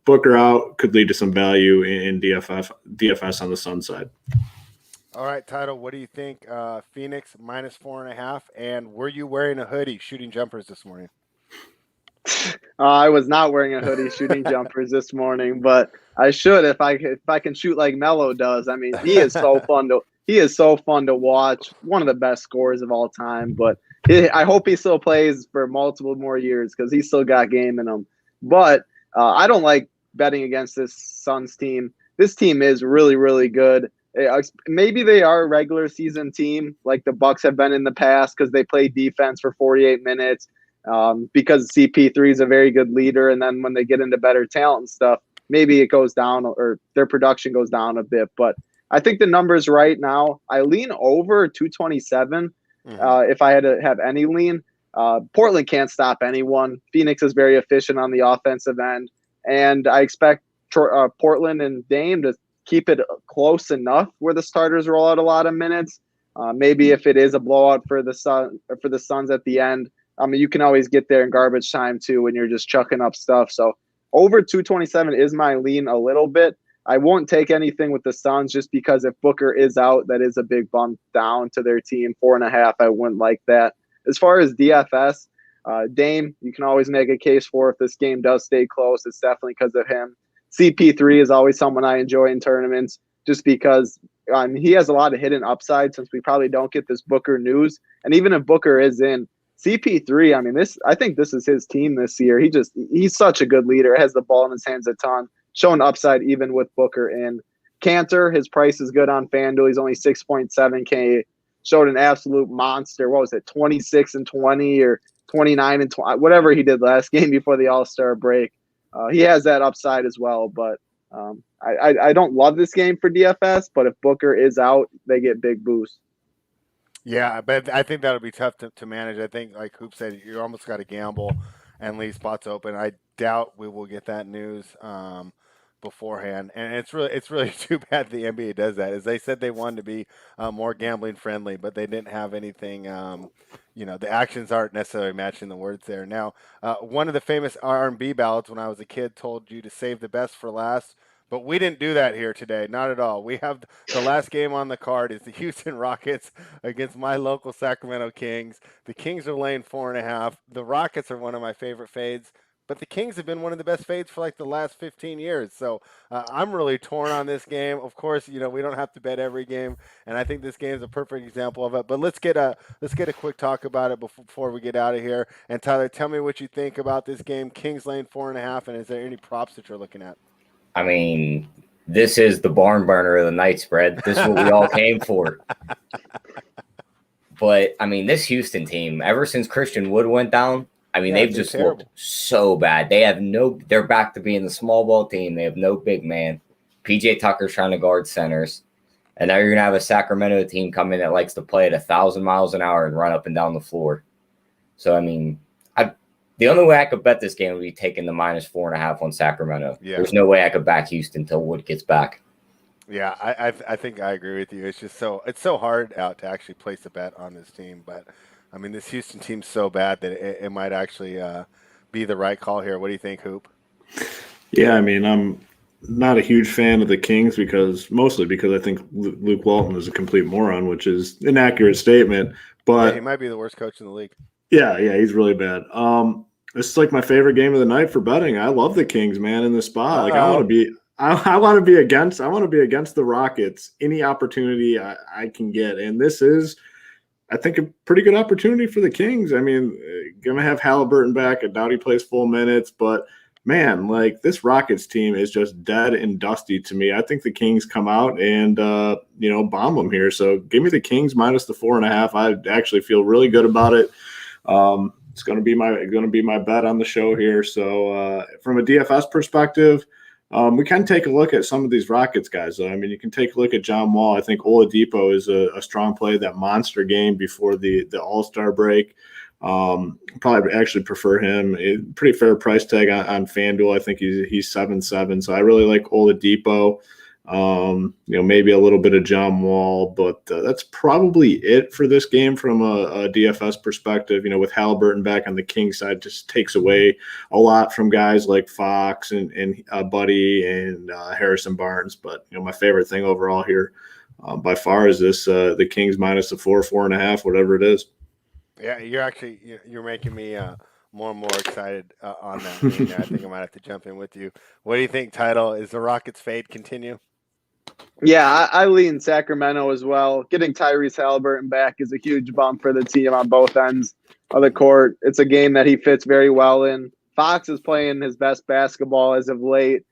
Booker out could lead to some value in DFS on the Sun side.
All right, Tyler, what do you think? Phoenix -4.5, and were you wearing a hoodie shooting jumpers this morning?
I was not wearing a hoodie shooting jumpers this morning, but I should if I can shoot like Melo does. He is so fun to watch. One of the best scorers of all time. But I hope he still plays for multiple more years because he's still got game in him. But I don't like betting against this Suns team. This team is really, really good. Maybe they are a regular season team like the Bucks have been in the past because they play defense for 48 minutes. Because CP3 is a very good leader, and then when they get into better talent and stuff, maybe it goes down or their production goes down a bit. But I think the numbers right now, I lean over 227 if I had to have any lean. Portland can't stop anyone. Phoenix is very efficient on the offensive end, and I expect Portland and Dame to keep it close enough where the starters roll out a lot of minutes. Maybe if it is a blowout for the Suns at the end. You can always get there in garbage time too when you're just chucking up stuff. So over 227 is my lean a little bit. I won't take anything with the Suns just because if Booker is out, that is a big bump down to their team. 4.5, I wouldn't like that. As far as DFS, Dame, you can always make a case for if this game does stay close. It's definitely because of him. CP3 is always someone I enjoy in tournaments just because he has a lot of hidden upside since we probably don't get this Booker news. And even if Booker is in, CP3, I mean, I think this is his team this year. He's such a good leader, has the ball in his hands a ton, showing upside even with Booker in. Cantor, his price is good on FanDuel. He's only 6.7K. Showed an absolute monster. What was it, 26 and 20 or 29 and 20, whatever he did last game before the All-Star break. He has that upside as well, but I don't love this game for DFS, but if Booker is out, they get big boost.
Yeah, but I think that'll be tough to manage. I think, like Hoop said, you almost got to gamble and leave spots open. I doubt we will get that news beforehand, and it's really too bad the NBA does that. As they said, they wanted to be more gambling friendly, but they didn't have anything. The actions aren't necessarily matching the words there. Now, one of the famous R&B ballads when I was a kid told you to save the best for last. But we didn't do that here today, not at all. We have the last game on the card is the Houston Rockets against my local Sacramento Kings. The Kings are laying 4.5. The Rockets are one of my favorite fades, but the Kings have been one of the best fades for like the last 15 years. So I'm really torn on this game. Of course, we don't have to bet every game, and I think this game is a perfect example of it. But let's get a quick talk about it before we get out of here. And Tyler, tell me what you think about this game. Kings laying 4.5, and is there any props that you're looking at?
I mean, this is the barn burner of the night spread. This is what we all came for. But, I mean, this Houston team, ever since Christian Wood went down, I mean, they've just looked so bad. They're back to being the small ball team. They have no big man. PJ Tucker's trying to guard centers. And now you're going to have a Sacramento team come in that likes to play at 1,000 miles an hour and run up and down the floor. So, I mean, the only way I could bet this game would be taking the -4.5 on Sacramento. Yeah. There's no way I could back Houston until Wood gets back.
Yeah, I think I agree with you. It's just it's so hard out to actually place a bet on this team. But, I mean, this Houston team's so bad that it might actually be the right call here. What do you think, Hoop?
Yeah, I mean, I'm not a huge fan of the Kings mostly because I think Luke Walton is a complete moron, which is an accurate statement. But
yeah, he might be the worst coach in the league.
Yeah, he's really bad. This is like my favorite game of the night for betting. I love the Kings, man, in the spot. Like I want to be against the Rockets any opportunity I can get. And this is, I think, a pretty good opportunity for the Kings. I mean, gonna have Halliburton back. I doubt he plays full minutes, but man, like this Rockets team is just dead and dusty to me. I think the Kings come out and bomb them here. So give me the Kings minus the 4.5. I actually feel really good about it. It's going to be my bet on the show here. So from a DFS perspective, we can take a look at some of these Rockets guys. I mean, you can take a look at John Wall. I think Oladipo is a strong play. That monster game before the All-Star break. Probably actually prefer him. Pretty fair price tag on FanDuel. I think he's 7.7. So I really like Oladipo. Maybe a little bit of John Wall, but that's probably it for this game from a DFS perspective. With Halliburton back on the Kings side, just takes away a lot from guys like Fox and Buddy and Harrison Barnes. But my favorite thing overall here by far is this the Kings minus the 4.5, whatever it is.
Yeah, you're making me more and more excited on that game. I think I might have to jump in with you. What do you think, Title? Is the Rockets fade continue?
Yeah, I lean Sacramento as well. Getting Tyrese Halliburton back is a huge bump for the team on both ends of the court. It's a game that he fits very well in. Fox is playing his best basketball as of late.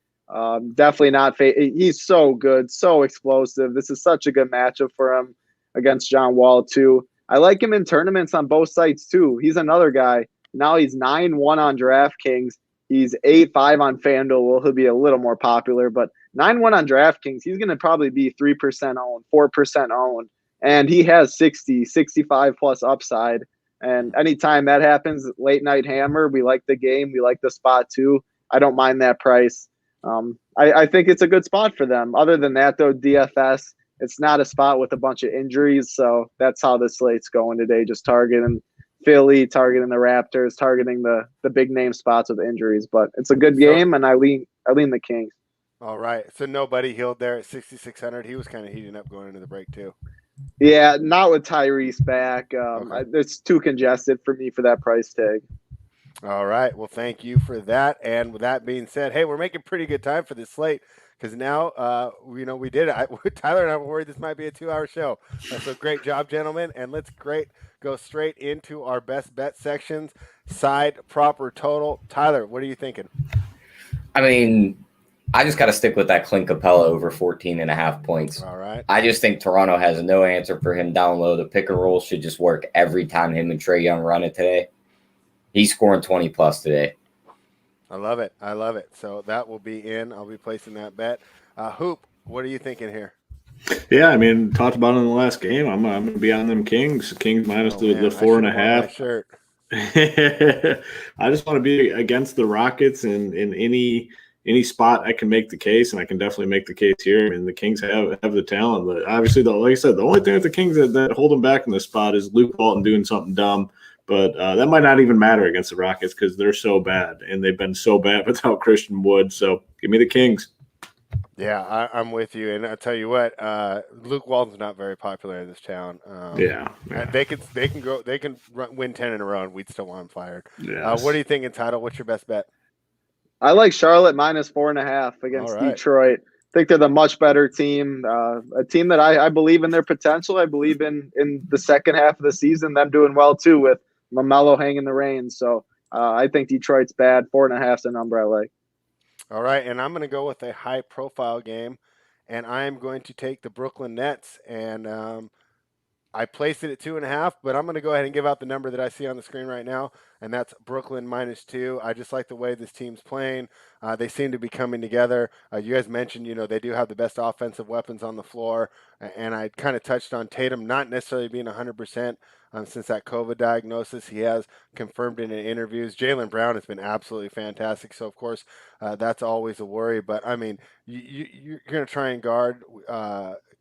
Definitely not he's so good, so explosive. This is such a good matchup for him against John Wall, too. I like him in tournaments on both sites, too. He's another guy. Now he's 9-1 on DraftKings. He's 8-5 on FanDuel. Well, he'll be a little more popular, but 9-1 on DraftKings, he's going to probably be 3% owned, 4% owned, and he has 60, 65 plus upside. And anytime that happens, late night hammer, we like the game. We like the spot too. I don't mind that price. I think it's a good spot for them. Other than that, though, DFS, it's not a spot with a bunch of injuries. So that's how the slate's going today, just targeting Philly, targeting the Raptors, targeting the big name spots with injuries. But it's a good game, and I lean the Kings.
All right. So nobody healed there at 6,600. He was kind of heating up going into the break too.
Yeah, not with Tyrese back. Okay. It's too congested for me for that price tag.
All right. Well, thank you for that. And with that being said, hey, we're making pretty good time for this slate because now we did it. Tyler and I were worried this might be a 2-hour show. So great job, gentlemen, and let's go straight into our best bet sections. Side proper total. Tyler, what are you thinking?
I mean, I just got to stick with that Clint Capella over 14.5 points.
All right.
I just think Toronto has no answer for him down low. The pick and roll should just work every time him and Trae Young run it today. He's scoring 20 plus today.
I love it. So that will be in. I'll be placing that bet. Hoop, what are you thinking here?
Yeah, I mean, talked about it in the last game. I'm going to be on them Kings. Kings minus the 4.5.
Shirt.
I just want to be against the Rockets in any spot I can make the case, and I can definitely make the case here. I mean, the Kings have the talent, but obviously, like I said, the only thing with the Kings that hold them back in this spot is Luke Walton doing something dumb. But that might not even matter against the Rockets because they're so bad, and they've been so bad without Christian Wood. So give me the Kings.
Yeah, I'm with you, and I'll tell you what, Luke Walton's not very popular in this town.
Yeah.
They can win 10 in a row, and we'd still want him fired.
Yes.
What are you thinking, Title? What's your best bet?
I like Charlotte minus 4.5 against Detroit. I think they're the much better team, a team that I believe in their potential. I believe in the second half of the season, them doing well too with LaMelo hanging the reins. So I think Detroit's bad. 4.5 is a number I like.
All right, and I'm going to go with a high-profile game, and I am going to take the Brooklyn Nets, and I placed it at 2.5, but I'm going to go ahead and give out the number that I see on the screen right now, and that's Brooklyn -2. I just like the way this team's playing. They seem to be coming together. You guys mentioned, they do have the best offensive weapons on the floor, and I kind of touched on Tatum not necessarily being 100%. Since that COVID diagnosis, he has confirmed it in interviews. Jaylen Brown has been absolutely fantastic. So, of course, that's always a worry. But, I mean, you're going to try and guard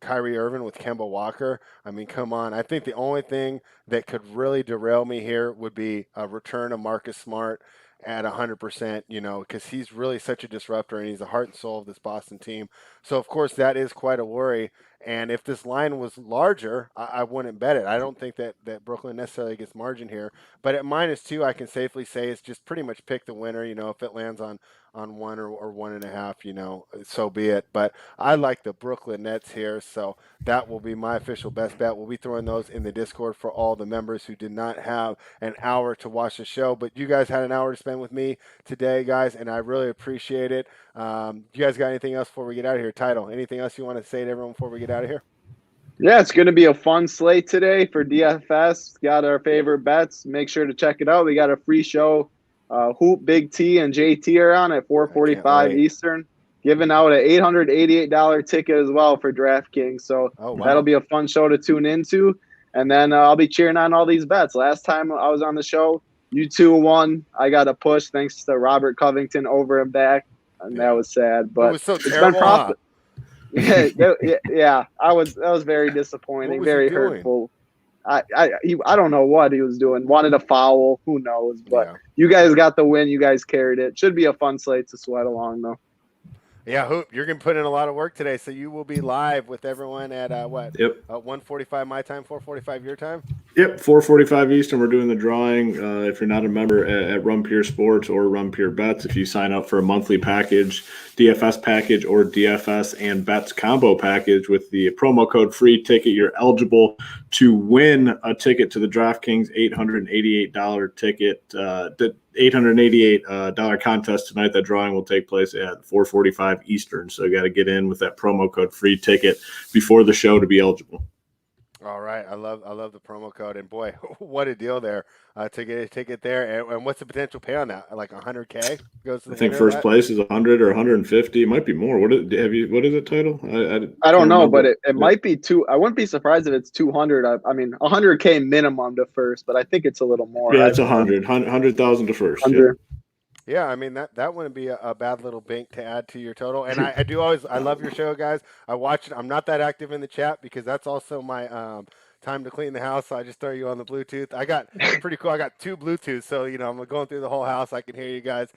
Kyrie Irving with Kemba Walker. I mean, come on. I think the only thing that could really derail me here would be a return of Marcus Smart at 100%, because he's really such a disruptor and he's the heart and soul of this Boston team. So, of course, that is quite a worry. And if this line was larger, I wouldn't bet it. I don't think that Brooklyn necessarily gets margin here. But at -2, I can safely say it's just pretty much pick the winner. If it lands on 1 or 1.5, so be it. But I like the Brooklyn Nets here, so that will be my official best bet. We'll be throwing those in the Discord for all the members who did not have an hour to watch the show. But you guys had an hour to spend with me today, guys, and I really appreciate it. You guys got anything else before we get out of here? Title, anything else you want to say to everyone before we get out of here?
Yeah, it's going to be a fun slate today for DFS. Got our favorite bets. Make sure to check it out. We got a free show. Hoop, Big T, and JT are on at 4:45 Eastern. Giving out an $888 ticket as well for DraftKings. So That'll be a fun show to tune into. And then I'll be cheering on all these bets. Last time I was on the show, you two won. I got a push thanks to Robert Covington over and back. And that was sad. But
it was so terrible.
Yeah, that was very disappointing, very hurtful. I don't know what he was doing. Wanted a foul, who knows? But you guys got the win. You guys carried it. Should be a fun slate to sweat along, though.
Yeah, Hoop, you're going to put in a lot of work today, so you will be live with everyone at what?
Yep.
1:45 my time, 4:45 your time?
Yep, 4:45 Eastern. We're doing the drawing. If you're not a member at Rumpier Sports or Rumpier Bets, if you sign up for a monthly package, DFS package or DFS and Bets combo package with the promo code free ticket, you're eligible to win a ticket to the DraftKings $888 ticket. The $888 contest tonight. That drawing will take place at 4:45 Eastern. So you got to get in with that promo code free ticket before the show to be eligible.
All right, I love the promo code, and boy, what a deal there to get a ticket there. And what's the potential pay on that? Like $100K goes to the
I think first place is 100 or 150. It might be more. What is it, Title?
I don't know, but it might be two. I wouldn't be surprised if it's 200. I mean, 100K minimum to first, but I think it's a little more.
Yeah, it's 100,000 to first.
100.
Yeah, I mean that wouldn't be a bad little bank to add to your total. And I love your show, guys. I watch it. I'm not that active in the chat because that's also my time to clean the house. So I just throw you on the Bluetooth. I got pretty cool. I got 2 Bluetooths, so I'm going through the whole house. I can hear you guys.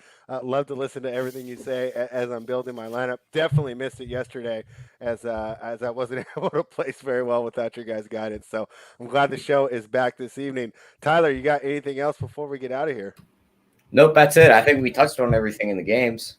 Love to listen to everything you say as I'm building my lineup. Definitely missed it yesterday as I wasn't able to place very well without your guys' guidance. So I'm glad the show is back this evening. Tyler, you got anything else before we get out of here?
Nope, that's it. I think we touched on everything in the games.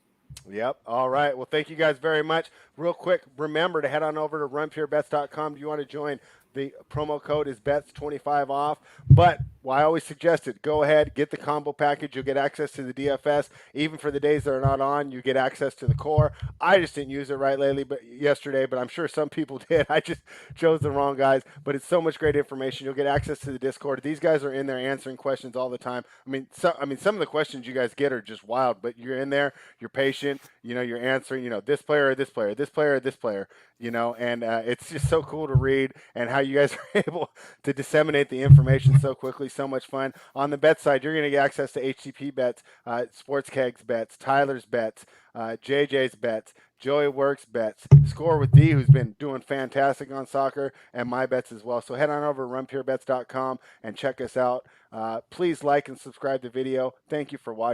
Yep. All right. Well, thank you guys very much. Real quick, remember to head on over to runpurebets.com. Do you want to join? The promo code is bets25 off. But well, I always suggest it. Go ahead, get the combo package. You'll get access to the DFS. Even for the days that are not on, you get access to the core. I just didn't use it right lately, but yesterday, but I'm sure some people did. I just chose the wrong guys. But it's so much great information. You'll get access to the Discord. These guys are in there answering questions all the time. I mean, some of the questions you guys get are just wild, but you're in there, you're patient, you're answering, this player or this player, this player or this player, and it's just so cool to read and how you guys are able to disseminate the information so quickly. So much fun. On the bet side, you're going to get access to HTP bets, Sports Kegs bets, Tyler's bets, JJ's bets, Joey Works bets, Score with D, who's been doing fantastic on soccer, and my bets as well. So head on over to runpurebets.com and check us out. Please like and subscribe the video. Thank you for watching.